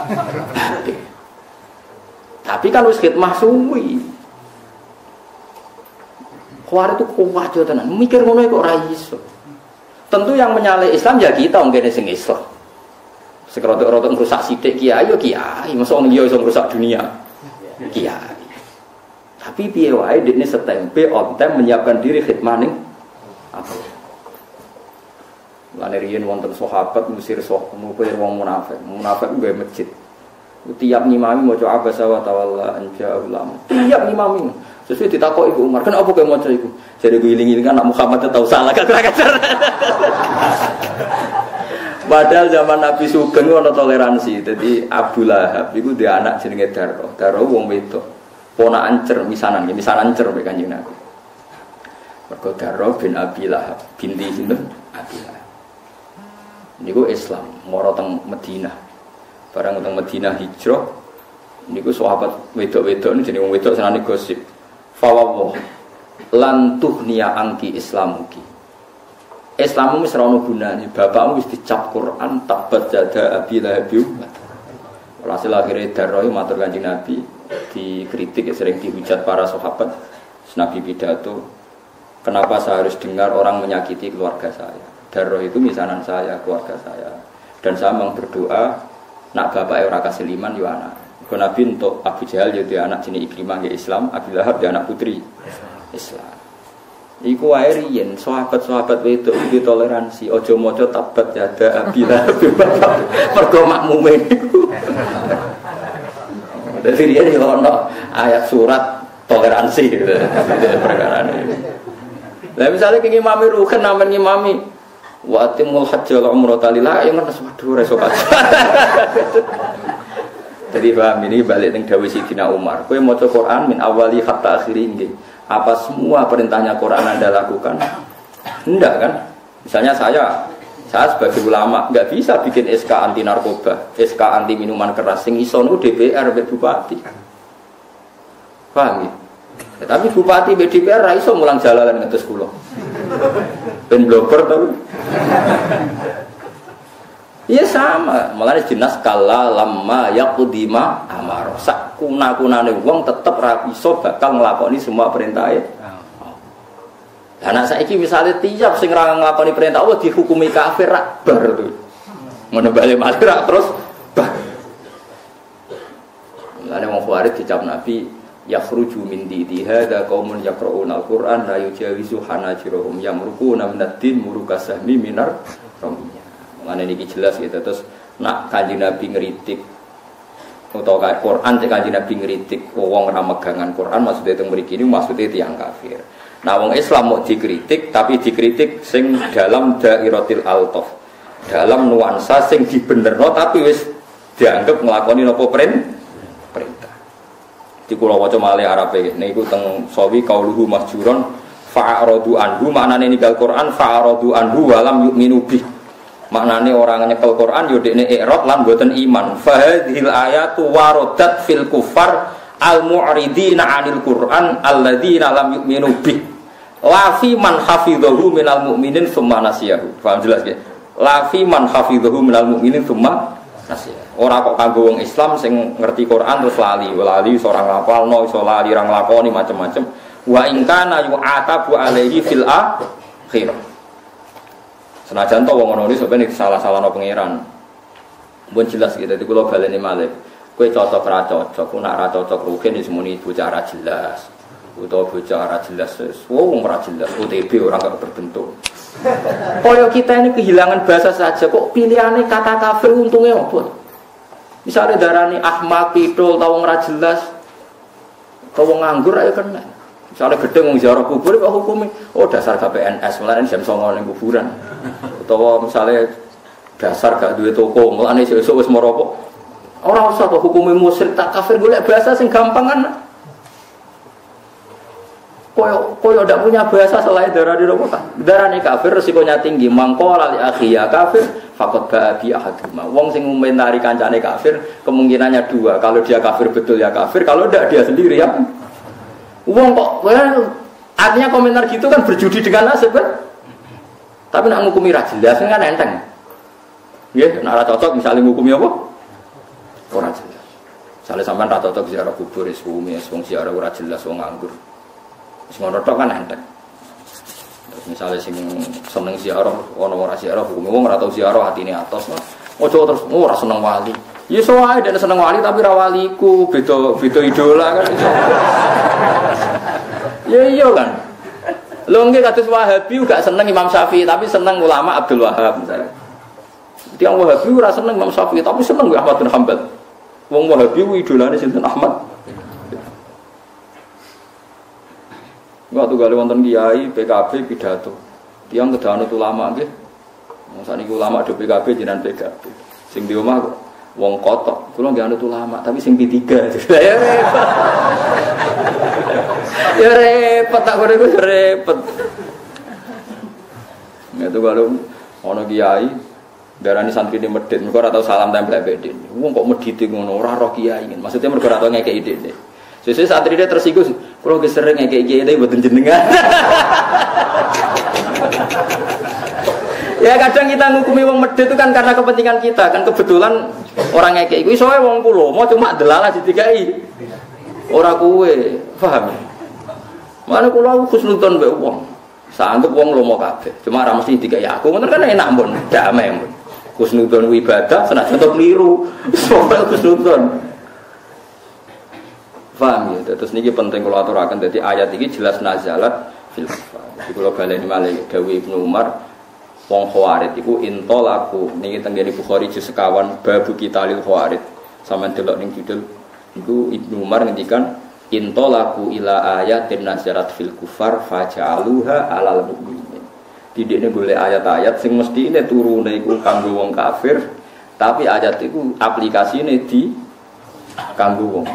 Tapi kan wis khidmah suwi. Kuwi itu kuat yo tenan. Mikir ngono kok ra iso. Tentu yang menyalai Islam ya kita mungkin sing Islam. Sekerotok-rotok merusak sidik kiai yo kiai, masa wong liya iso merusak dunia. Kiai. Tapi piye wae dekne setempe on time menyiapkan diri khidmah ning apa. Lan riyen wonten sahabat musir mukir wong munafik. Munafik nggawe masjid. Tiap ngimami maca abasa wa tawalla anja ulama. Tiap ngimami. Sesuai ditakoki Ibu Umar, kenapa kowe maca iku? Jare gue iling-iling anak Muhammad tau salah gak kacer. Padahal zaman Nabi Sugeng ana toleransi. Dadi Abu Lahab iku dia anak jenenge Darro. Darro wong wedok. Ponakan cer misanan cer mek Kanjeng Nabi. Mergo Darro bin Abi Lahab, binti sinten? Abi Lahab. Niku Islam, mara teng Madinah. Barang teng Madinah hijrah niku sahabat wedok-wedok niku jenenge wong wedok senane gosip. Fawwah lan tuhniya angki islamuki. Islammu wis ora ono gunane, bapakmu wis dicap Quran tabat jada Abi Lahab. Walhasil akhire Darroh matur Kanjeng Nabi, dikritik sering dihujat para sahabat. Nabi pidato, kenapa saya harus dengar orang menyakiti keluarga saya? Darroh itu misanan saya, keluarga saya. Dan saya memang berdoa nak bapake ora kasiliman yo anak. Nabi untuk Abu Jahal jadi anak jenis Ikrimah ya Islam, Abi Lahab dia anak putri Islam. Iku wae riyen sahabat-sahabat wedok iki toleransi, aja maca tabat jada Abi Lahab mergo makmume niku. Dadi riyen yo ono ayat surat toleransi gitu perkara ini. Lah misale ki ngimami ruhen namanya ngimami wa atimul hajj wal umrata lillah ya ngono waduh reso Jadi paham ini balik ning dawuh Sidina Umar. Kowe maca Quran min awali hatta akhiri nggih. Apa semua perintahnya Quran Anda lakukan? Enggak kan? Misalnya saya sebagai ulama enggak bisa bikin SK anti narkoba, SK anti minuman keras. Sing iso niku DPR mbek bupati. Paham ya? Tapi bupati mbek DPR ra iso mulang jalalan ngetes kula. Ben blogger to. Iya sama, malah jelas kala lama yakudima amar. Sak kuna-kunane wong tetep ra iso bakal nglakoni semua perintah. Lah nek saiki misale tiap sing ra nglakoni perintah Allah dihukumi kafir rak bar to. Ngono bali malah terus bar. Lah nek wong Khawarij dicap Nabi yakhruju min diniha da qaumun yaqra'una al-Qur'an la yujawizu hanajirahum yamruquna minad-din murukasahmi minar ramiyah. Mana ini jelas gitu terus nak Kanjeng Nabi ngeritik utawa kaya Quran cek Kanjeng Nabi ngritik wong ora megangan Quran maksudnya itu mriki ini maksudnya tiyang kafir. Nah wong Islam mau dikritik tapi dikritik sing dalam dairatil altaf. Dalam nuansa sing dibenerno tapi wis dianggap nglakoni napa perintah. Di kula waca malih Arabe niku teng sawi qauluhu mahjuron fa'aradu anhu maknane ninggal Quran fa'aradu anhu walam yu'minu bih. Maknane orang nyekel Quran yo dekne i'rad lan mboten iman. Fa hadhil ayatu waradat fil kufar al mu'ridina 'anil Quran alladzina lam yu'minu bih. La fi man hafidhahu minal mu'minin tsumma nasiyahu. Paham jelas nggih? La fi man hafidhahu minal mu'minin tsumma nasiyahu. Ora kok kanggo wong Islam sing ngerti Quran terus lali iso ora ngapalno, iso lali ora nglakoni macam-macam. Wa in kana yu'atabu alaihi fil akhirah. Senajan to wong ngono iki sampeyan salah-salahno pangeran. Mun jelas gitu dadi kula baleni malih. Kowe cocok ra cocok, ku nak ra cocok rugen wis muni bocah ra jelas. Utawa bocah ra jelas wis wong ora jelas, OTB orang gak berbentuk. Kaya kita ini kehilangan bahasa saja kok pilihane kata kafir untungnya apa? Misalnya darani ahmak pidol ta wong ra jelas, ta wong nganggur ayo kena. Misalnya gedeng wong ziarah kubur kok hukumnya oh dasar KPNS mulane jam 09.00 ning kuburan. Utawa misalnya dasar gak duwe toko mulane sesuk wis merokok. Ora usah kok hukume musyrik tak kafir golek bahasa sing gampang kan. Koyo ndak punya bahasa selain darah di rokok. Darane kafir resikonya tinggi. Mangko lali akhiya kafir faqad ba'a bi ahaduma. Wong sing ngomentari kancane kafir kemungkinannya dua. Kalau dia kafir betul ya kafir, kalau ndak dia sendiri ya. Wong kok artinya komentar gitu kan berjudi dengan nasib kan. Tapi nak ngukumi ra jelas kan enteng. Nggih, nek ora cocok misalnya ngukumi apa? Ora jelas. Misalnya sampean ra cocok ziarah kubur wis wong ziarah ora jelas wong nganggur. Wis ngono tok kan enteng. Terus misalnya sing seneng ziarah ana ora ziarah hukume wong ora tau ziarah atine atos. Ojo terus ora seneng wali. Ya iso wae dene seneng wali tapi ra waliku, beda idola kan iso. Ya iya kan. Lho nggih kados Wahabi gak seneng Imam Syafi'i tapi seneng ulama Abdul Wahab misalnya. Tiang Wahabi ora seneng Imam Syafi'i tapi seneng Ahmad bin Hanbal. Wong Wahabi idolane sinten Ahmad. Waktu kali wonten kiai PKB pidato. Tiang kedanut ulama nggih. Wong sakniki ulama do PKB jenengan PKB. Sing di omah wong kotok. Kula nggih anut ulama tapi sing P3. Ya repot. Ya repot tak kore iku repot. Itu kalau ana kiai darani santri di medhit mergo ora tau salam tempel bedhe. Wong kok medhite ngono ora roh kiai. Maksudnya mergo ora tau ngekeki dhek. Sesuk santri dia tersigus, kula ge sering ngekeki kiai tapi mboten jenengan. Ya kadang kita ngukumi wong medhit itu kan karena kepentingan kita, kan kebetulan orang ngekeki iku iso wae wong kula, mau cuma delalah didikai. Ora kuwe, paham? Mane kula khusnudzon mbek wong. Sanggep wong lomo kabeh. Cuma ora mesti dikai aku, ngoten kan enak mbon, damai mbon. Khusnudzon ibadah senajan to kliru. Sampai khusnudzon. Paham ya? Terus niki penting kula aturaken dadi ayat iki jelas nazalat fil kufar. Jadi kula baleni malih dawuh Ibnu Umar wong khawarid iku intolaku niki tenggene Bukhari juz sekawan babu kitalil khawarid. Sampeyan delok ning judul iku Ibnu Umar ngendikan intolaku ila ayatin nazarat fil kufar faja'aluha alal mu'minin. Didekne golek ayat-ayat sing mestine turune iku kanggo wong kafir, tapi ayat iku aplikasine di kanggo wong.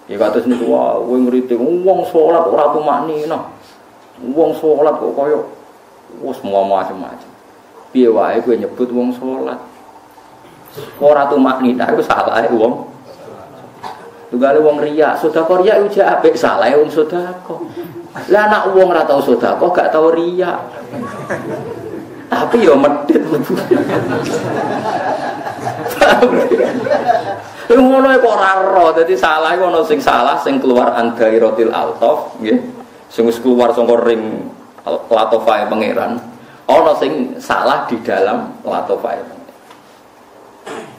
Ya kados niku wae ngritik wong salat ora tumaknina. Wong salat kok kaya wis macam-macam. Piye wae kowe nyebut wong salat ora tumaknina iku salah wong. Tugale wong riya, sedekah riya iku jek apik, salah wong sedekah. Lah nek wong ora tau sedekah gak tau riya. Tapi yo medhit mlebu. Ngono kok ora ro, dadi salah iku ana sing salah sing keluar andairatil altaf, nggih. Sing wis keluar saka ring latofae pangeran. Ana sing salah di dalam latofae.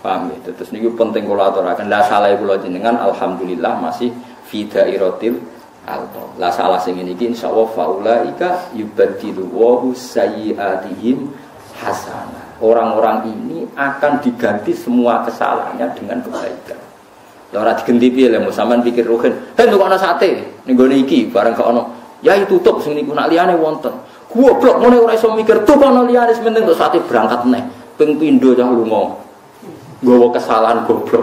Paham ya? Terus niku penting kula aturaken. Lah salah kula jenengan alhamdulillah masih fi dairatil altaf. Lah salah sing niki insyaallah faulaika yubaddilu wa sayyi'atihim hasanah. orang-orang ini akan diganti semua kesalahannya dengan kebaikan. Lah ora digenti piye lho sampean pikir rugen. Heh kok ana sate ning gone iki bareng kok ana. Ya tutup sing niku nak liyane wonten. Goblok ngene ora iso mikir tuh ana liyane sementing kok sate berangkat neh. Ping pindho cah lunga. Nggawa kesalahan goblok.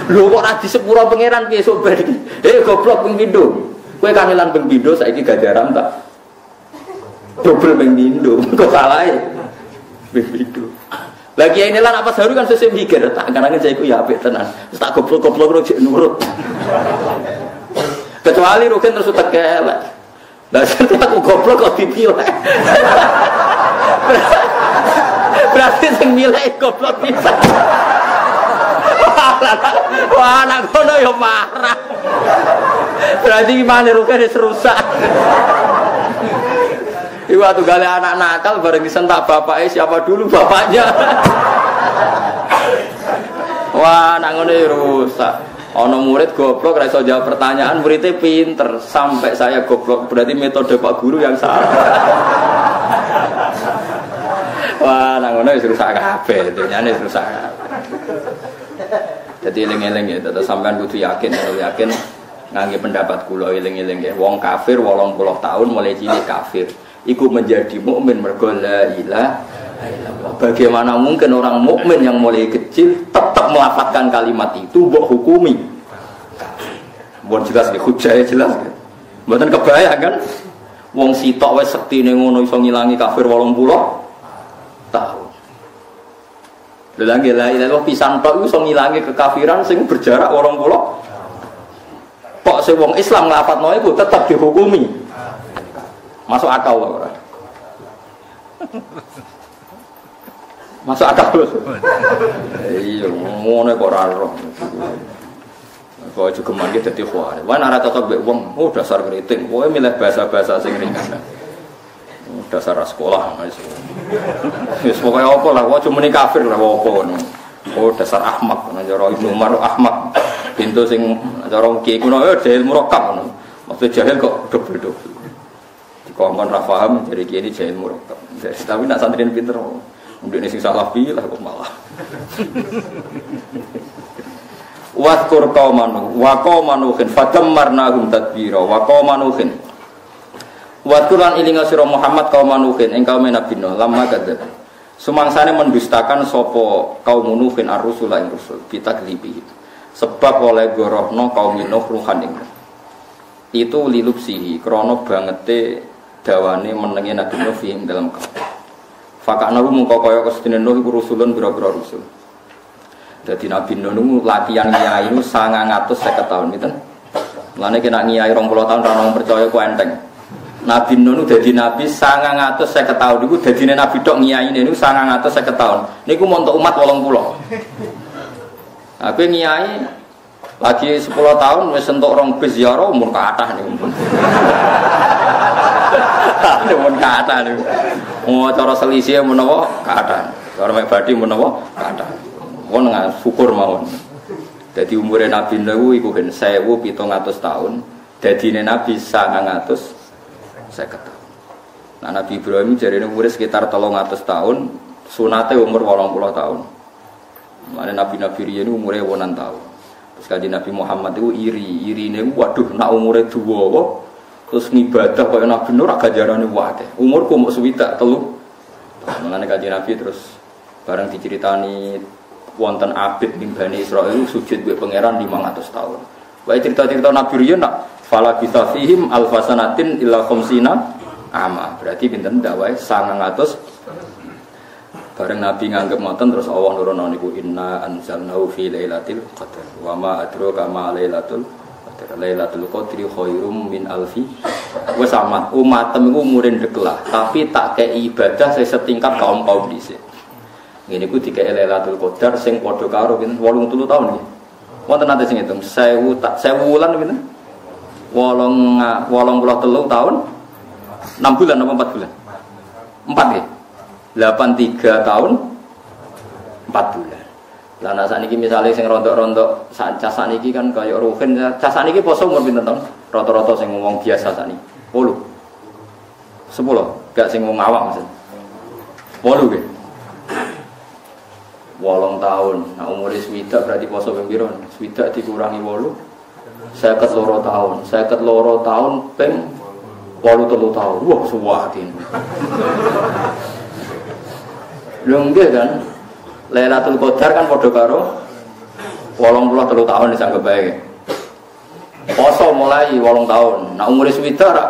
Lho kok ora disepuro pangeran piye sok ben iki. Goblok ping pindho. Kowe kangelan ping pindho saiki gajaran tak. Dobel ping pindho. Kok salahe? Ping pindho. Lagi ini lah apa baru kan sesuai mikir tak karena saya ya apik tenan. Terus tak goblok-goblok rojek nurut. Kecuali Rugen terus tekelek. Lah aku goblok kok dipilih. Berarti sing milih goblok bisa. Wah, anak kono yo marah. Berarti gimana Rugen wis rusak. Iku waktu gale anak nakal bareng disentak bapaknya siapa dulu bapaknya. Wah, anak ngono rusak. Ana murid goblok ora iso jawab pertanyaan, muridnya pinter sampai saya goblok. Berarti metode Pak Guru yang salah. Wah, anak ngono wis rusak kabeh, dunyane wis rusak kabeh. Jadi eling-eling ya, tetep sampean kudu yakin ngangge pendapat kula eling-eling ya. Wong kafir 80 tahun mulai cilik kafir. Iku menjadi mukmin mergo la ilaha illallah. Bagaimana mungkin orang mukmin yang mulai kecil tetap melafadzkan kalimat itu mbok hukumi? Mbok jelas nggih hujjahe jelas nggih. Mboten kebayang kan? Wong sitok wis sektine ngono iso ngilangi kafir 80 tahun. Lha nggih la ilaha illallah pisan tok iso ngilangi kekafiran sing berjarak 80. Kok sing wong Islam nglafadzno iku tetap dihukumi? Masuk akal ora? Masuk akal lho. Iya, ngono kok ora roh. Kok juga mangke dadi khawarij. Wan ora cocok mbek wong, dasar kriting. Kowe milih bahasa-bahasa sing ringan. Dasar sekolah wis. Wis pokoke apa lah, kok cuma kafir lah apa ngono. Dasar Ahmad, cara Ibnu Umar Ahmad. Pintu sing cara kiai kuno jahil murakkab ngono. Maksud jahil kok dobel-dobel. Kongkon ra paham jadi kiai ini jahil murakkab. Tapi nak santrin pinter. Ndekne sing salah pilah kok malah. Waskur qaumanu wa qaumanuhin fadammarnahum tadbira wa qaumanuhin. Waskuran ilinga sira Muhammad qaumanuhin ing kaum Nabi Nuh lamma kadzab. Sumangsane mendustakan sapa kaum Nuhin ar-rusul ing rusul bitaklibi. Sebab oleh gorohno kaum Nuh ruhan ing. Itu lilupsihi krana bangete dawane menenge Nabi Nuh ing dalam kaum. Fakanahu mungko kaya kestene Nuh iku rusulun pira-pira rusul. Dadi Nabi Nuh latihan ngiyai niku 950 tahun pinten. Mulane kena ngiyai 20 tahun ra ono percaya ku enteng. Nabi Nuh dadi nabi 950 tahun niku dadine nabi tok ngiyaine niku 950 tahun. Niku montok umat 80. Aku ngiyai lagi 10 tahun wis entuk 2 bis ziarah umur kathah niku. Mun kathah niku. Oh cara selisih menawa kathah. Cara mek badhe menawa kathah. Wong syukur mawon. Dadi umure Nabi Nuh iku ben 1700 tahun, dadine Nabi 950 tahun. Nah Nabi Ibrahim jarene umure sekitar 300 tahun, sunate umur 80 tahun. Mane nabi-nabi riyen umure 8 tahun. Terus kanjeng Nabi Muhammad itu irine waduh nak umure dawa terus ngibadah kaya Nabi Nuh ra ganjarane wae. Umurku mok 3 telu. Mane kanjeng Nabi terus bareng diceritani wonten abid ning Bani Israil sujud mbek pangeran 500 tahun. Wae cerita-cerita Nabi riyen nak fala bisafihim alfasanatin illa khamsina ama. Berarti pinten dakwae 900. Bareng Nabi nganggep ngoten terus Allah nurono niku inna anzalnahu fi lailatul qadar. Wa ma adraka ma lailatul qadar. Lailatul qadri khairum min alfi. Wes amat umatem iku murid deklah, tapi tak kei ibadah saya setingkat kaum-kaum dhisik. Ngene iku dikek Lailatul Qadar sing padha karo pinten 80 tahun nggih. Wonten nate sing ngitung 1000 wulan pinten? 83 tahun. 6 bulan apa 4 bulan? 4 nggih. 83 tahun 4 bulan. Lah nek sakniki misale sing rontok-rontok sak saniki kan kaya Ruhin, cah saniki poso umur pinten tahun? Rata-rata sing wong biasa sakniki. 10. 10, gak sing wong awak maksud. 8 nggih. 8 tahun. Nah umure swidak berarti poso ping pira? Swidak dikurangi 8 52 tahun. 52 tahun ping 83 tahun. Wah, suwatin. Lho nggih kan. Lailatul Qadar kan padha karo 83 tahun disanggep bae. Poso mulai 8 tahun. Nah umure swidak ra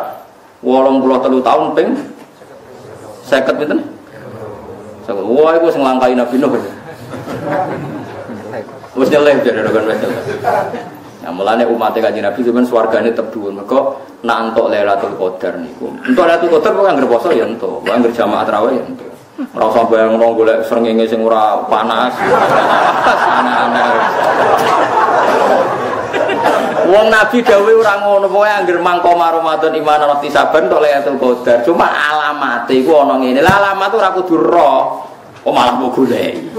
83 tahun ping 50 pinten? Wah, iku sing langkai Nabi Nuh. Wis nyeleh jare kan wis. Nah, mulane umat Kanjeng Nabi sampeyan swargane tetep dhuwur. Mergo nak entuk Lailatul Qadar niku. Entuk Lailatul Qadar kok anggere poso ya entuk, kok anggere jamaah tarawih ya entuk. Ora usah bayangno golek srengenge sing ora panas. Aneh-aneh. Wong Nabi dawuh ora ngono, pokoke anggere mangko Ramadan iman roti saben tok Lailatul Qadar. Cuma alamate iku ana ngene. Lah alamat ora kudu roh. Oh malah mbok goleki.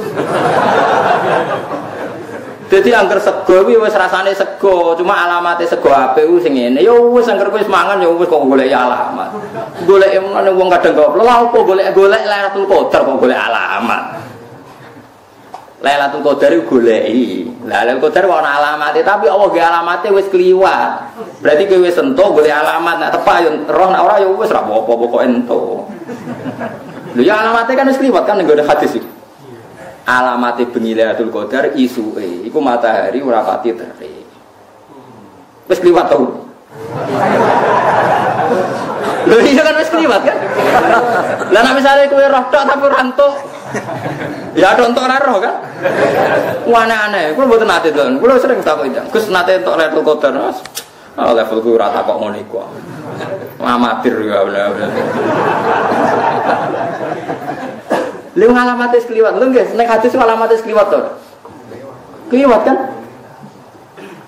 Dadi angger sego kuwi wis rasane sego, cuma alamate sego apik ku sing ngene. Ya wis angger kowe mangan ya wis kok goleki alamat. Goleki wong kadang kok lha opo golek Lailatul Qadar kok golek alamat. Lailatul Qadar iku goleki. Lailatul Qadar ana alamate, tapi Allah ge alamate wis kliwat. Berarti kowe wis entuk golek alamat, nek tepak yo roh nek ora yo wis ra apa-apa pokoke entuk. Lho ya alamate kan wis kliwat kan ning hadis iki. Alamate bengi Lailatul Qadar isuke iku matahari ora pati terik. Wis kliwat to. Lho iya kan wis kliwat kan? Lah nek misale kowe roh tok tapi ora entuk. Ya entuk ora roh kan? Aneh-aneh. Kulo mboten nate to. Kulo sering takok itu. Gus nate entuk Lailatul Qadar. Ah levelku ora takok ngono iku. Amatir ya bener-bener. Lha alamate kliwat lho guys, nek hadis alamate kliwat to. Kliwat kan?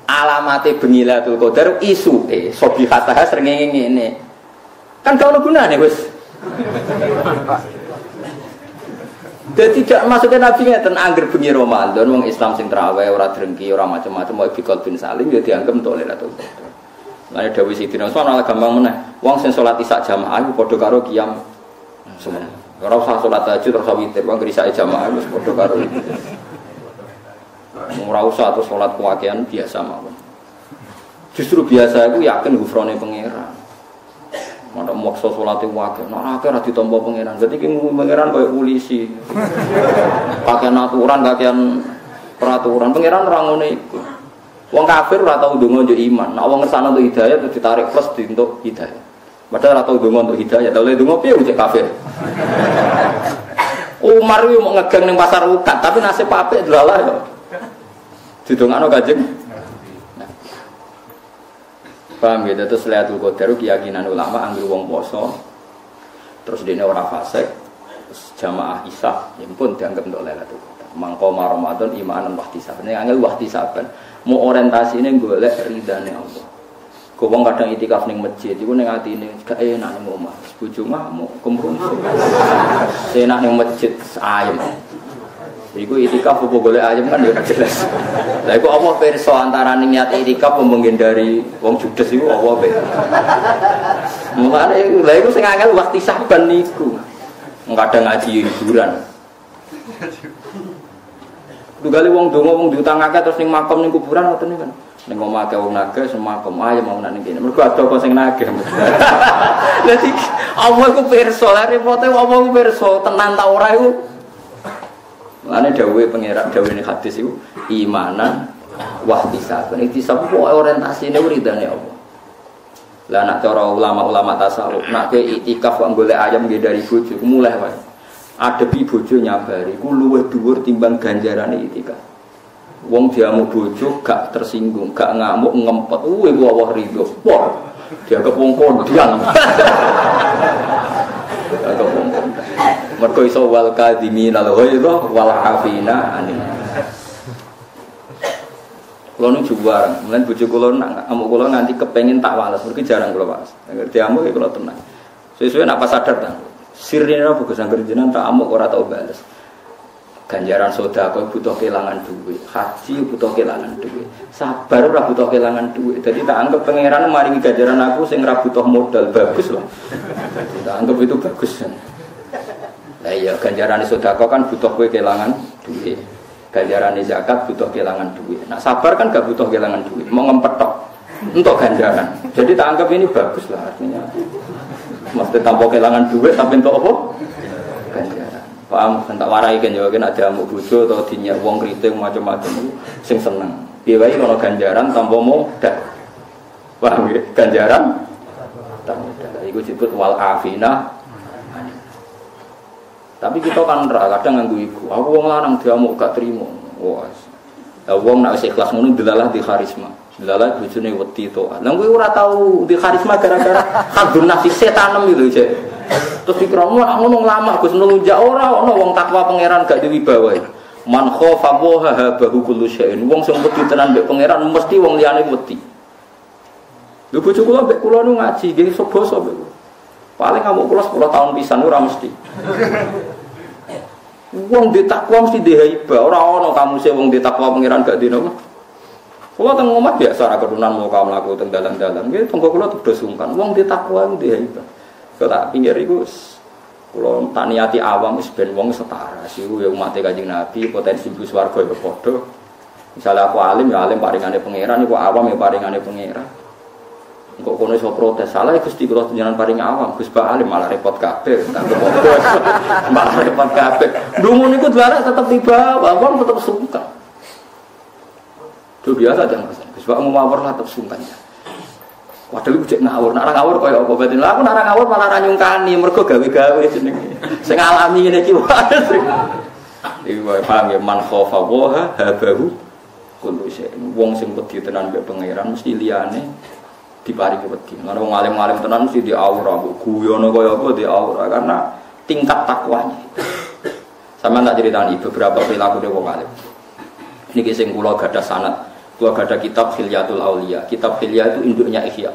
Alamate bengi Lailatul Qadar isuke sobihataha srengenge ngene. Kan gak ono gunane wis. Dadi tidak maksudnya Nabi ngeten angger bengi Ramadan wong Islam sing traweh ora drengki ora macam-macam mau bikol bin salim ya dianggep entuk Lailatul Qadar. Lah dawuh Sidina Usman ala gampang meneh. Wong sing salat isya jamaah iku padha karo qiyam sunnah. Ora usah salat tahajud terus witir, wong isya jamaah wis padha karo itu. Ora usah terus salat kewakian biasa mawon. Justru biasa iku yakin gufrone pangeran. Mana maksa salat wakil, nek ora ditampa pangeran. Dadi ki pangeran koyo polisi. Pakaian aturan, kakean peraturan. Pangeran ora ngono iku. Wong kafir ora tau ndonga njuk iman. Nek wong ngersane untuk hidayah terus ditarik plus untuk hidayah. Padahal ora tau ndonga untuk hidayah, tau le ndonga piye cek kafir. Umar yo mau ngegang ning pasar ukat, tapi nasib apik delalah yo. Didongakno Kanjeng. Paham gitu, terus Lailatul Qadar keyakinan ulama anggere wong poso terus dene ora fasik terus jamaah isya ya pun dianggap untuk Lailatul Qadar. Mangko Ramadan imanan wahtisaban. Nek angel wahtisaban mau orientasine golek ridane Allah. Kok wong kadang itikaf ning masjid iku ning atine gak enak ning omah. Bojo ngamuk kumrung. Enak ning masjid ayem. Iku itikaf apa golek ayem kan ya jelas. Lah iku apa pirsa antarané niat itikaf menghindari wong judes iku apa wae. Mulane lha iku sing angel wahtisaban niku. Kadang ngaji hiburan. Dugale wong donga wong diutangake terus ning makam ning kuburan ngoten niku kan. Ning omah akeh wong nagih semakam ayo mau nang kene. Mergo ada apa sing nagih. Dadi apa iku pirsa, lha repote apa iku pirsa tenan ta ora iku. Lane dawuhe pangeran dawuhe ning hadis iku imanan wahtisaban. Ihtisab kok orientasine ridane Allah. Lah nek cara ulama-ulama tasawuf, nek iktikaf kok golek ayam nggih dari bojo, mulai wae. Adepi bojo nyabari ku luwih dhuwur timbang ganjarane itikaf. Wong diamu bojo gak tersinggung, gak ngamuk ngempet. Iku Allah ridho. Wah, dianggap wong kondang. Dianggap wong kondang. Mergo iso wal kadhiminal ghaidha wal afina anil. Kulo nu juwareng, mulane bojo kula nak ngamuk kula nganti kepengin tak wales, mergi jarang kula wales. Nek diamuk kula tenang. Suwe-suwe nak pas sadar ta. Sirine apa Gus angger jenengan tak amuk ora tau bales. Ganjaran sedekah butuh kelangan duit, haji butuh kelangan duit, sabar ora butuh kelangan duit. Jadi tak anggap pangeran maringi ganjaran aku sing ora butuh modal, bagus loh. Tak anggap itu bagus. Lah iya ganjaran sedekah kan butuh kowe kelangan duit. Ganjaran zakat butuh kelangan duit. Nah sabar kan gak butuh kelangan duit, mau ngempet tok untuk ganjaran. Jadi tak anggap ini bagus lah artinya. Mesti tanpa kelangan duit tapi untuk apa? Ganjaran. Paham? Tak warai kan ya kan ada mau bojo atau dinyak wong kriting macam-macam sing seneng. Piye wae ono ganjaran tanpa modal. Paham ya? Ganjaran tanpa modal. Iku disebut wal afina. Tapi kita kan kadang nganggo iku. Aku wong lanang diamuk gak trimo. Wah. Lah wong nek wis ikhlas ngono delalah di karisma. Delalah bojone wedi to. Lah kowe ora tau di karisma gara-gara kadun nafsi setanem gitu, Cek. Terus dikromo ngono lama Gus nulunjak ora ono wong takwa pangeran gak diwibawa. Man khofa wa habahu kullu syai'in. Wong sing wedi tenan mbek pangeran mesti wong liyane wedi. Lho bojo kula mbek kula nu ngaji nggih basa mbek. Paling kamu kula 10 tahun pisan ora mesti. Wong ditakwa mesti dihaiba, ora ono kamu sing wong ditakwa pangeran gak dino. Kula teng omah biasa ra kedunan mau kamu mlaku teng dalan-dalan. Nggih tenggo kula tuh sungkan. Wong ditakwa ku dihaiba. Kok tak pinggir iku kula tak niati awam wis ben wong setara. Siku ya umat Kanjeng Nabi potensi mlebu swarga ya padha. Misalnya aku alim ya alim paringane pangeran, iku awam ya paringane pangeran. Kok kono iso protes salah Gusti kula jenengan paring awam Gus Ba alim malah repot kabeh malah repot kabeh dungu niku dhewe tetep tiba wong tetep sungkan itu biasa aja Mas Gus Ba ngawur lah tetep sungkan ya padahal iku cek ngawur nek ngawur kaya apa batin lah aku nek ngawur malah ra nyungkani mergo gawe-gawe jenenge sing alami ngene iki wae iki wae paham ya man khofa wa habahu kullu syai'in wong sing wedi tenan mbek pangeran mesti liyane diparingi wedi. Ana wong alim-alim tenan mesti di aura, guyono kaya apa di aura karena tingkat takwanya. Sama tak ceritani beberapa perilaku wong alim. Niki sing kula gadah sanad, kula gadah kitab Hilyatul Auliya. Kitab Hilya itu induknya Ihya.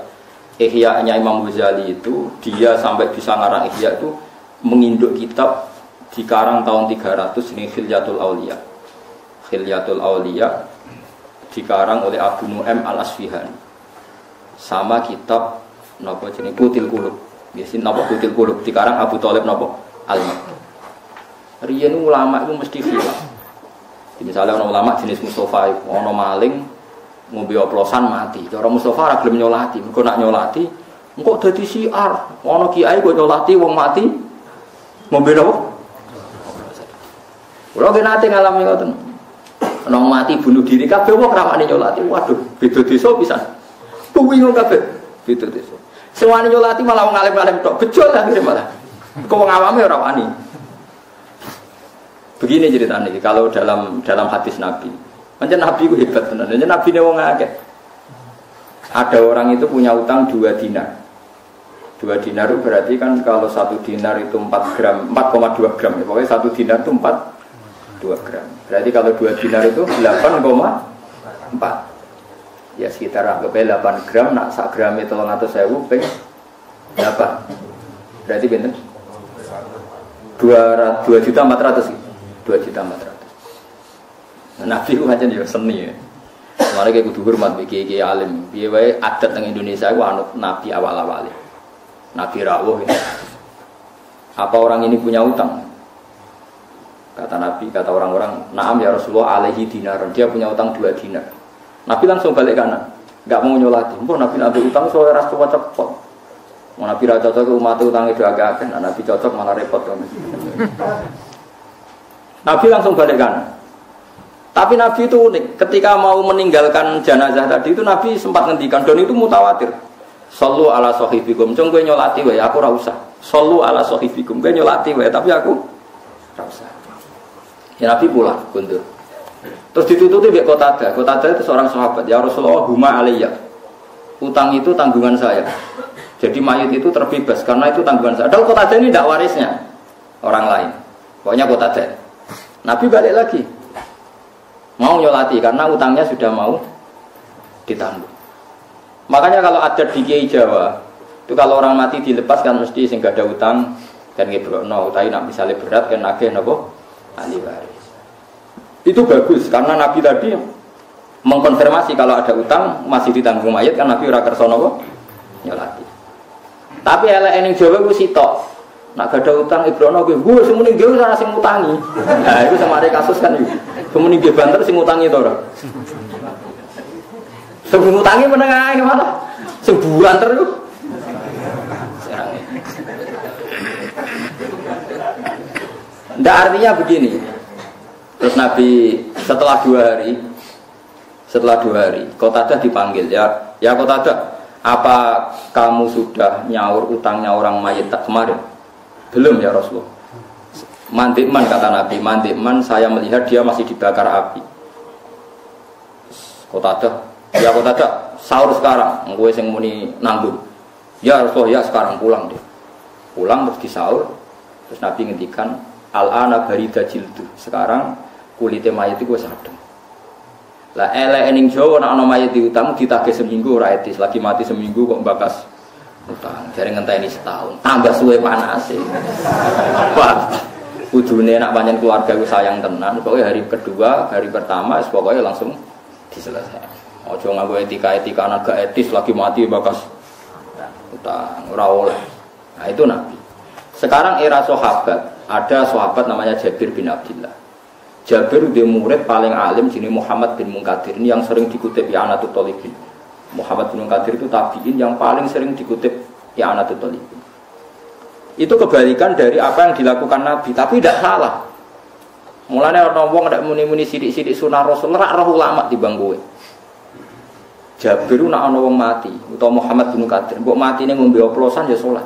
Ihya-nya Imam Ghazali itu dia sampai bisa ngarang Ihya itu menginduk kitab dikarang tahun 300 ini Hilyatul Auliya. Hilyatul Auliya dikarang oleh Abu Nu'aim Al-Asfihani. Sama kitab napa jenenge Qutil Qulub. Biasa napa Qutil Qulub dikarang Abu Thalib napa Al-Makki. Riyen ulama itu mesti khilaf. Misalnya ana ulama jenis Mustafa, ana maling ngombe oplosan mati. Cara Mustafa ora gelem nyolati, mergo nak nyolati engko dadi siar. Ana kiai kok nyolati wong mati ngombe napa? Kula nate ngalami ngoten. Ana mati bunuh diri kabeh wong ramane nyolati. Waduh, beda desa pisan. Bingung kabeh. Gitu desa. Sing wani nyolati malah wong alim-alim tok. Bejol akhire malah. Kok wong awame ora wani. Begini ceritanya kalau dalam hadis Nabi. Pancen Nabi ku hebat tenan. Pancen Nabi ne wong akeh. Ada orang itu punya utang 2 dinar. 2 dinar itu berarti kan kalau 1 dinar itu 4 gram, 4,2 gram. Ya, pokoknya 1 dinar itu 2 gram. Berarti kalau 2 dinar itu 8,4. Ya sekitar anggapnya 8 gram, nak sak gram itu 300.000 ping 8. Berarti bener 2.400.000. 2.400.000. Nabi itu macam dia seni ya. Kemarin kayak kudu hormat bagi alim. Biar wae adat teng Indonesia itu anut Nabi awal-awal. Nabi rawuh ya. Apa orang ini punya utang? Kata Nabi, kata orang-orang, "Na'am ya Rasulullah alaihi dinar." Dia punya utang 2 dinar. Nabi langsung balik kanan, nggak mau nyolati. Mbok Nabi utang soalnya ras cepet. Mau Nabi ra cocok umat utangnya itu agak-agak, Nabi cocok malah repot kan. Nabi langsung balik kanan. Tapi Nabi itu unik, ketika mau meninggalkan jenazah tadi itu Nabi sempat ngendikan dan itu mutawatir. Sallu ala sahibikum, cung kowe nyolati wae, aku ora usah. Sallu ala sahibikum, kowe nyolati wae, tapi aku ora usah. Ya Nabi pulang, mundur. Terus ditututi mbek Qatadah. Qatadah itu seorang sahabat. Ya Rasulullah, huma alayya. Utang itu tanggungan saya. Jadi mayit itu terbebas karena itu tanggungan saya. Padahal Qatadah ini tidak warisnya orang lain. Pokoknya Qatadah. Nabi balik lagi. Mau nyolati karena utangnya sudah mau ditanggung. Makanya kalau adat di Kiai Jawa, itu kalau orang mati dilepas kan mesti sing gak ada utang dan ngebrokno. Utawi nak misale berat kan nagih napa? Ahli waris. Itu bagus karena Nabi tadi mengkonfirmasi kalau ada utang masih ditanggung mayat kan Nabi ora kersa napa nyolati. Tapi elek ning Jawa ku sitok. Nak gak ada utang Ibrono gue semuni gue ora sing ngutangi. Nah, itu sama ada kasus kan itu. Semuni gue banter sing ngutangi to ora. Sing ngutangi meneng ae malah. Sing banter itu. Ndak artinya begini. Terus Nabi setelah 2 hari, Qatadah dipanggil ya Qatadah, apa kamu sudah nyaur utangnya orang mayit kemarin? Belum ya Rasulullah. Mandikman kata Nabi, mandikman saya melihat dia masih dibakar api. Qatadah, ya Qatadah, sahur sekarang, gue sing muni nanggung. Ya Rasulullah, ya sekarang pulang deh. Pulang terus disaur, terus Nabi ngendikan al-ana barida jildu. Sekarang kulitnya mayit itu wis adem. Lah elek ning Jawa nek ana mayit diutang ditagih seminggu ora etis, lagi mati seminggu kok mbakas utang. Jare ngenteni setahun, tambah suwe panase. Wah, kudune nek pancen keluarga ku sayang tenan, pokoke hari kedua, hari pertama wis pokoke langsung diselesaikan. Aja nganggo etika-etika anak gak etis lagi mati mbakas utang, ora oleh. Nah itu Nabi. Sekarang era sahabat, ada sahabat namanya Jabir bin Abdullah. Jabir dia murid paling alim jenis Muhammad bin Munkadir. Ini yang sering dikutip I'anatul Talibin. Muhammad bin Munkadir itu tabi'in yang paling sering dikutip I'anatul Talibin. Itu kebalikan dari apa yang dilakukan Nabi, tapi tidak salah. Mulanya orang wong ndak muni-muni sidik-sidik sunah Rasul, rak roh ulama di bangkowe. Jabir nak ana wong mati, utawa Muhammad bin Munkadir, mbok matine ngombe oplosan ya salat.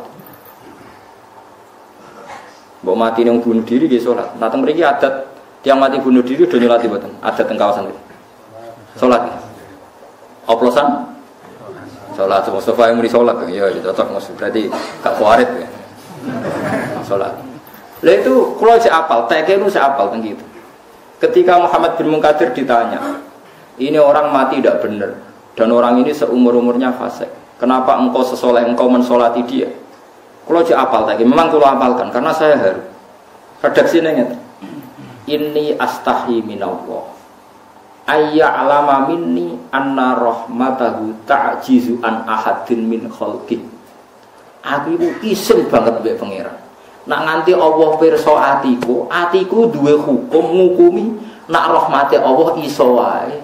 Mbok matine bunuh diri nggih salat. Nah teng mriki adat tiang mati bunuh diri udah nyolati buatan ada teng kawasan itu sholat oplosan sholat Mustafa yang muni sholat ya cocok maksud berarti gak kuarit ya sholat lah itu kalau saya apal TK itu saya apal tentang gitu ketika Muhammad bin Munkadir ditanya ini orang mati tidak benar dan orang ini seumur-umurnya fasik kenapa engkau sesoleh engkau mensolati dia kalau saya apal TK memang kalau apalkan karena saya harus redaksinya ingat inni astahi minallah ayya alama minni anna rahmatahu ta'jizu an ahadin min khalqi aku itu isin banget mbek pangeran nak nganti Allah pirsa atiku duwe hukum ngukumi nak rahmate Allah iso wae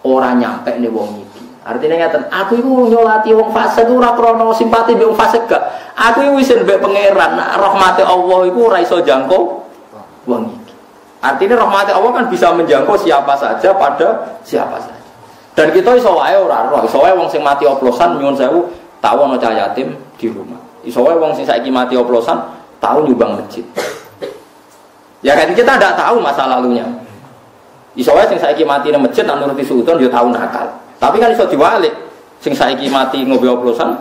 ora nyampe ne wong iki artinya ngaten aku iku nyolati wong fasik ora krana simpati mbek wong fasik gak aku iku isin mbek pangeran nak rahmate Allah iku ora iso jangkau wong iki. Artinya rahmat Allah kan bisa menjangkau siapa saja pada siapa saja. Dan kita iso wae ora roh, iso wae wong sing mati oplosan nyuwun sewu tau ana cah yatim di rumah. Iso wae wong sing saiki mati oplosan tau nyumbang masjid. Ya kan kita ndak tahu masa lalunya. Iso wae sing saiki mati nang masjid nang nuruti sultan ya tau nakal. Tapi kan iso diwalik. Sing saiki mati ngombe oplosan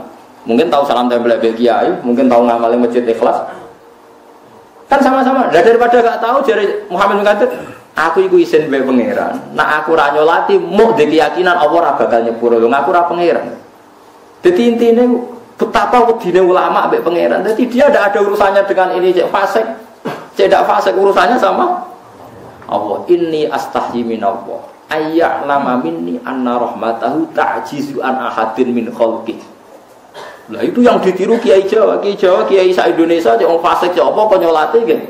mungkin tahu salam tempel mbek kiai, mungkin tahu ngamali masjid ikhlas. Kan sama-sama. Nah, daripada gak tahu dari Muhammad bin Munkadir, aku iku isin mbek pangeran. Nah aku ra nyolati mau dhe keyakinan Allah ora bakal nyepuro. Lho aku ora pangeran. Dadi intine betapa wedine ulama mbek pangeran. Jadi dia tidak ada urusannya dengan ini cek fasik. Cek ndak fasik urusannya sama Allah. Inni astahyi minallah. Ayya lama minni anna rahmatahu ta'jizu an ahadin min khalqi. Lah itu yang ditiru Kiai Jawa, Kiai sa Indonesia cek wong fasik cek apa kok nyolate nggih.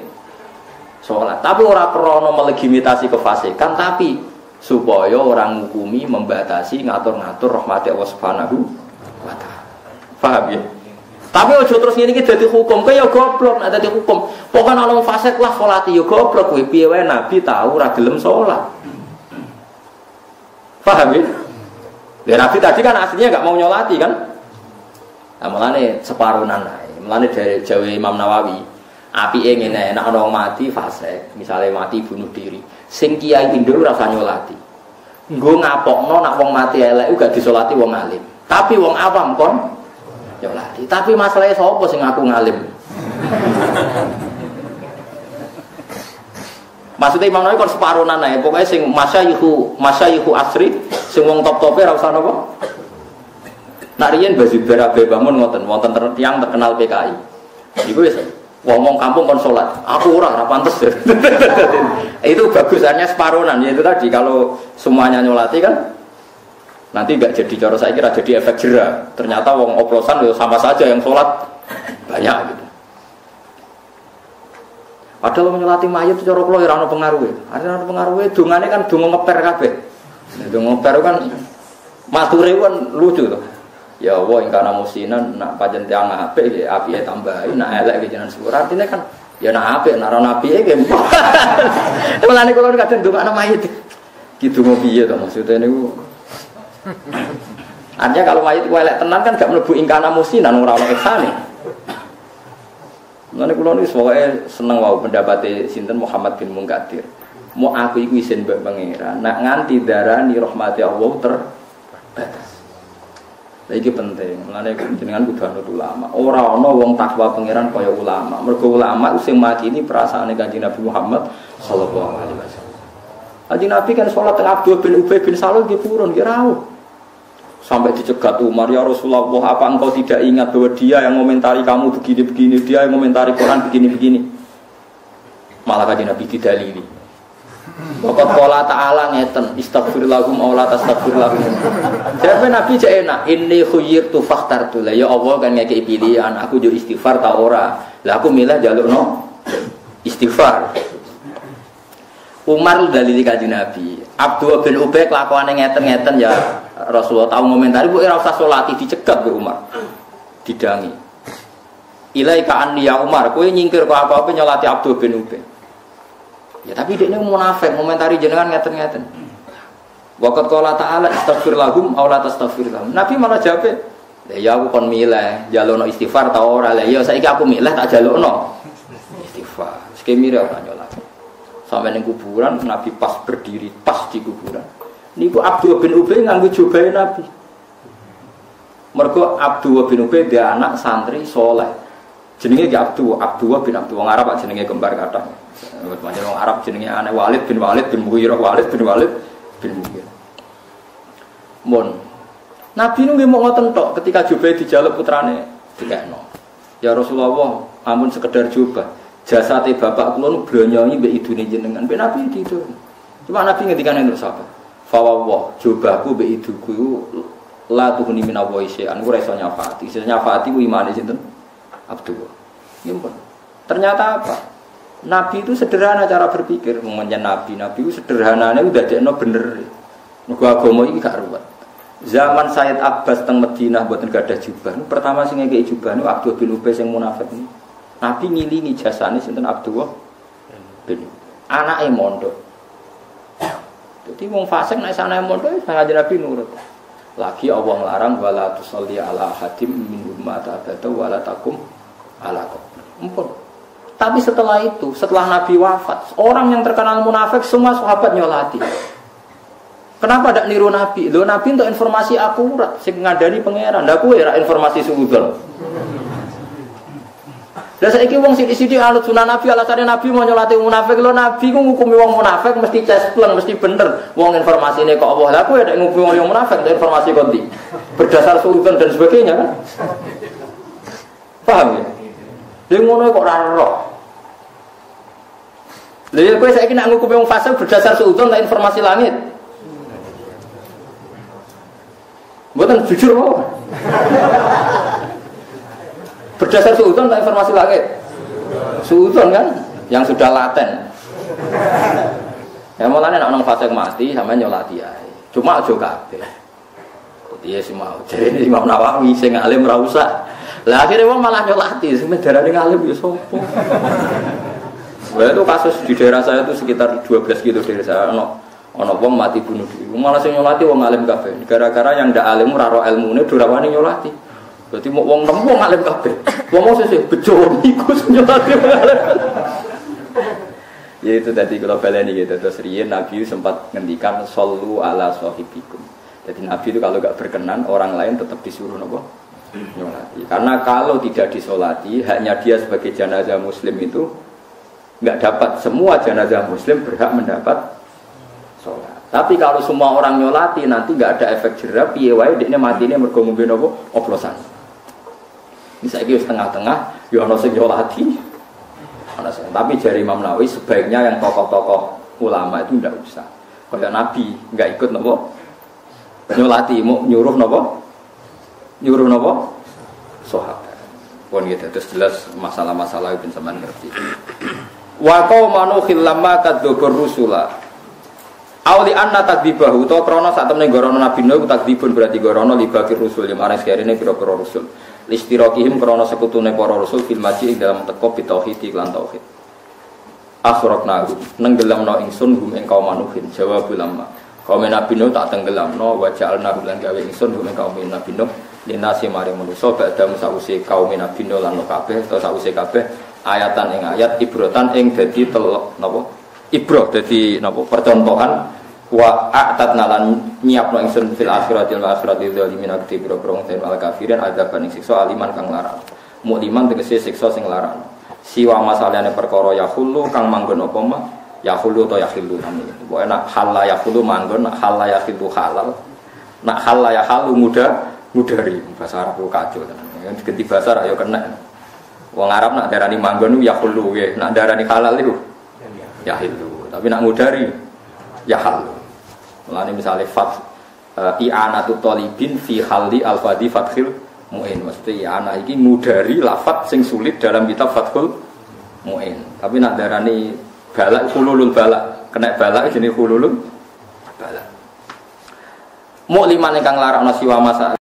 Salat. Tapi ora krana melegitimasi kefasikan, tapi supaya orang ngukumi, membatasi, ngatur-ngatur rahmat Allah Subhanahu wa taala. Paham ya? Tapi aja terus ngene iki dadi hukum, kaya goblok nek dadi hukum. Pokoke ana wong fasik lah salati ya goblok kowe piye wae Nabi tahu ora gelem salat. Paham ya? Ya Nabi tadi kan aslinya enggak mau nyolati kan? Nah, mulane separuhan ae. Mulane dari Jawa Imam Nawawi, apike ngene nek ana wong mati fasik, misale mati bunuh diri. Sing kiai Indo ora usah nyolati. Nggo ngapokno nek wong mati elek uga disolati wong alim. Tapi wong awam kon nyolati. Tapi masalahnya sapa sing ngaku ngalim? Maksudnya Imam Nawawi kon separuhan ae. Pokoke sing masyayikhu asri, sing wong top-tope ora usah napa? Nak riyen Bazubair Abe Bangun wonten tiyang terkenal PKI. Iku wis ngomong kampung kon salat. Aku ora pantes. Itu bagusannya separuhan ya itu tadi kalau semuanya nyolati kan nanti enggak jadi cara saya kira jadi efek jera. Ternyata wong oplosan ya sama saja yang salat banyak gitu. Padahal menyolati mayit cara kula ora ana pengaruhe. Ana pengaruhe dongane kan donga ngeper kabeh. Donga ngeper kan mature kan lucu to. Ya Allah ing kana musinan nak pancen tiyang apik ya apike tambahi nak elek iki jenengan syukur. Artine kan ya nak apik nak ana apike nggih. Mulane kula kadang ndongakno mayit. Ki donga piye to maksudnya niku. Artinya kalau mayit ku elek tenan kan gak mlebu ing kana musinan ora ono ihsane. Mulane kula niku soe seneng wau pendapate sinten Muhammad bin Munkadir. Mau aku iku isin mbek pangeran, nak nganti darani rahmati Allah terbatas. Lah iki penting, mulane jenengan kudu anut ulama. Ora ana wong takwa pangeran kaya ulama. Mergo ulama sing makini perasaane Kanjeng Nabi Muhammad sallallahu alaihi wasallam. Kanjeng Nabi kan salat teng Abdul bin Ubay bin Salul nggih purun nggih rawuh. Sampai dicegat Umar, ya Rasulullah, apa engkau tidak ingat bahwa dia yang komentari kamu begini-begini, dia yang komentari Quran begini-begini. Malah Kanjeng Nabi didalili. Waqat qala ta'ala ngeten, istaghfirlahum aw la tastaghfirlahum. Jadi Nabi jek enak, inni khuyyirtu fakhtartu. Lah ya Allah kan ngekeki pilihan, aku yo istighfar ta ora. Lah aku milih njalukno istighfar. Umar dalili Kanjeng Nabi. Abdul bin Ubay kelakuane ngeten-ngeten ya Rasulullah tahu ngomentari bu ora usah salati dicegat Bu Umar. Didangi. Ilaika anni ya Umar, kowe nyingkir kok apa-apa nyolati Abdul bin Ubay. Ya tapi dia ini munafik, komentari jenengan ngeten-ngeten. Waqat qala ta'ala istaghfir lahum aw la tastaghfir lahum. Nabi malah jawab, ya aku kon milih jalukno istighfar ta ora. Lah ya saiki aku milih tak jalukno istighfar. Sekemire ora nyolati. Sampai ning kuburan Nabi pas berdiri pas di kuburan. Niku Abdul bin Ubay nganggo jubahe Nabi. Mergo Abdul bin Ubay dia anak santri soleh. Jenenge Abdul bin Abdul wong Arab jenenge kembar kathah. Macam orang Arab jenenge aneh Walid bin Mughirah Walid bin Mughirah. Mon. Nabi nu nggih mok ngoten tok ketika Jubair dijaluk putrane dikekno. Ya Rasulullah, ampun sekedar jubah. Jasate bapak kula nu blonyoi mbek idune jenengan. Mbek Nabi gitu. Cuma Nabi ngendikane untuk sapa? Fa wawah, jubahku mbek iduku iku la tuhuni minawa isean ora iso nyafaati. Iso nyafaati ku imane sinten? Abdul. Nggih. Ternyata apa? Nabi itu sederhana cara berpikir, mengenai Nabi itu sederhananya udah dekno bener. Mergo agama iki gak ruwet. Zaman Sayyid Abbas teng Madinah mboten gadah jubah. Pertama sing ngekeki jubah niku Abdul bin Ubay sing munafik niku. Nabi ngilingi jasane sinten Abdul bin anake mondok. Dadi wong fasik nek sanane mondok sangat Nabi nurut. Lagi Allah nglarang wala tusalli ala hadim minhum mata abada wala takum ala qabr. Empun. Tapi setelah itu, setelah Nabi wafat, orang yang terkenal munafik semua sahabat nyolati. Kenapa tidak niru Nabi? Loh Nabi untuk informasi akurat, sing ngadani pangeran. Ndak kuwi ra informasi suudon. Lah saiki wong sithik-sithik anut sunah Nabi, alasane Nabi mau nyolati munafik. Lho Nabi ku ngukumi wong munafik mesti cespleng, mesti bener. Wong informasine kok Allah. Lah kuwi nek ngukumi wong munafik untuk informasi konti. Berdasar suudon dan sebagainya kan. Paham ya? Dia ngono kok ora roh. Lha ya kowe saiki nak ngukumi wong fasik berdasar suudon ta informasi langit. Mboten jujur kok. Berdasar suudon ta informasi langit. Suudon kan yang sudah laten. Ya mulane nek ana fasik mati sampean nyolati ae. Cuma aja kabeh. Iya sih mau. Jadi Imam Nawawi sing alim ora usah. Lah akhirnya wong malah nyolati, sing darane ngalim ya sapa. Wah itu kasus di daerah saya itu sekitar 12 gitu daerah saya ono wong mati bunuh diri. Malah sing nyolati wong alim kabeh. Gara-gara yang ndak alim ora ro ilmune durawani nyolati. Berarti mau wong nemu wong alim kabeh. Wong sesuk bejo iku nyolati wong alim. Ya itu tadi kalau baleni gitu terus riyen Nabi sempat ngendikan sallu ala sahibikum. Jadi Nabi itu kalau enggak berkenan orang lain tetap disuruh nopo nyolati. Karena kalau tidak disolati hanya dia sebagai jenazah muslim itu enggak dapat, semua jenazah muslim berhak mendapat sholat. Tapi kalau semua orang nyolati nanti enggak ada efek jerah, piye wae dekne matine mergo ngombe napa oplosan. Ini saiki wis tengah-tengah ya ana sing nyolati. Ana sing. Tapi jari Imam Nawawi sebaiknya yang tokoh-tokoh ulama itu enggak usah. Kayak Nabi enggak ikut napa nyolati, mau nyuruh napa? Nyuruh napa? Sahabat. Pun gitu terus jelas masalah-masalah itu sampean ngerti. Wa qaumanu khillamma kadzdzabur rusula. Auli anna takdzibahu to krana sak temene gorono Nabi Nuh takdzibun berarti gorono libakir rusul yang maring sekarene pira-pira rusul. Listiraqihim krana sekutune para rasul fil maji ing dalam teko bitauhid lan tauhid. Asraqnahu nenggelamno ingsun hum ing kaum manuhin jawab ulama. Kaum Nabi Nuh tak tenggelamno wa ja'alna lan gawe ingsun hum ing kaum Nabi Nuh linasi maring manusa badha sawise kaum Nabi Nuh lan kabeh utawa sawise kabeh ayatan ing ayat ibrotan ing dadi telok napa ibroh dadi napa percontohan wa a'tadna lan nyiapno ingsun fil akhiratil akhiratil zalimin akti biro-biro ten al kafirin adzaban ing siksa aliman kang larang mukliman tegese siksa sing larang siwa masalahane perkara yahulu kang manggon apa mah yahulu atau yahilu namine pokoke nak halal yahulu manggon nak halal yahilu halal nak halal yahalu mudari bahasa Arab kacau tenan ganti bahasa ra yo kena wong Arab nak darani manggon yahulu nggih nak darani halal iku yahilu tapi nak mudari yahalu. Mulane misale i'anatu talibin fi halli al-fadhi fathil mu'in. Maksudnya i'anah iki mudari lafaz sing sulit dalam kitab Fathul Mu'in. Tapi nak darani balak hululul balak, kena balak jenenge hululul balak. Mukliman ingkang larang siwa masa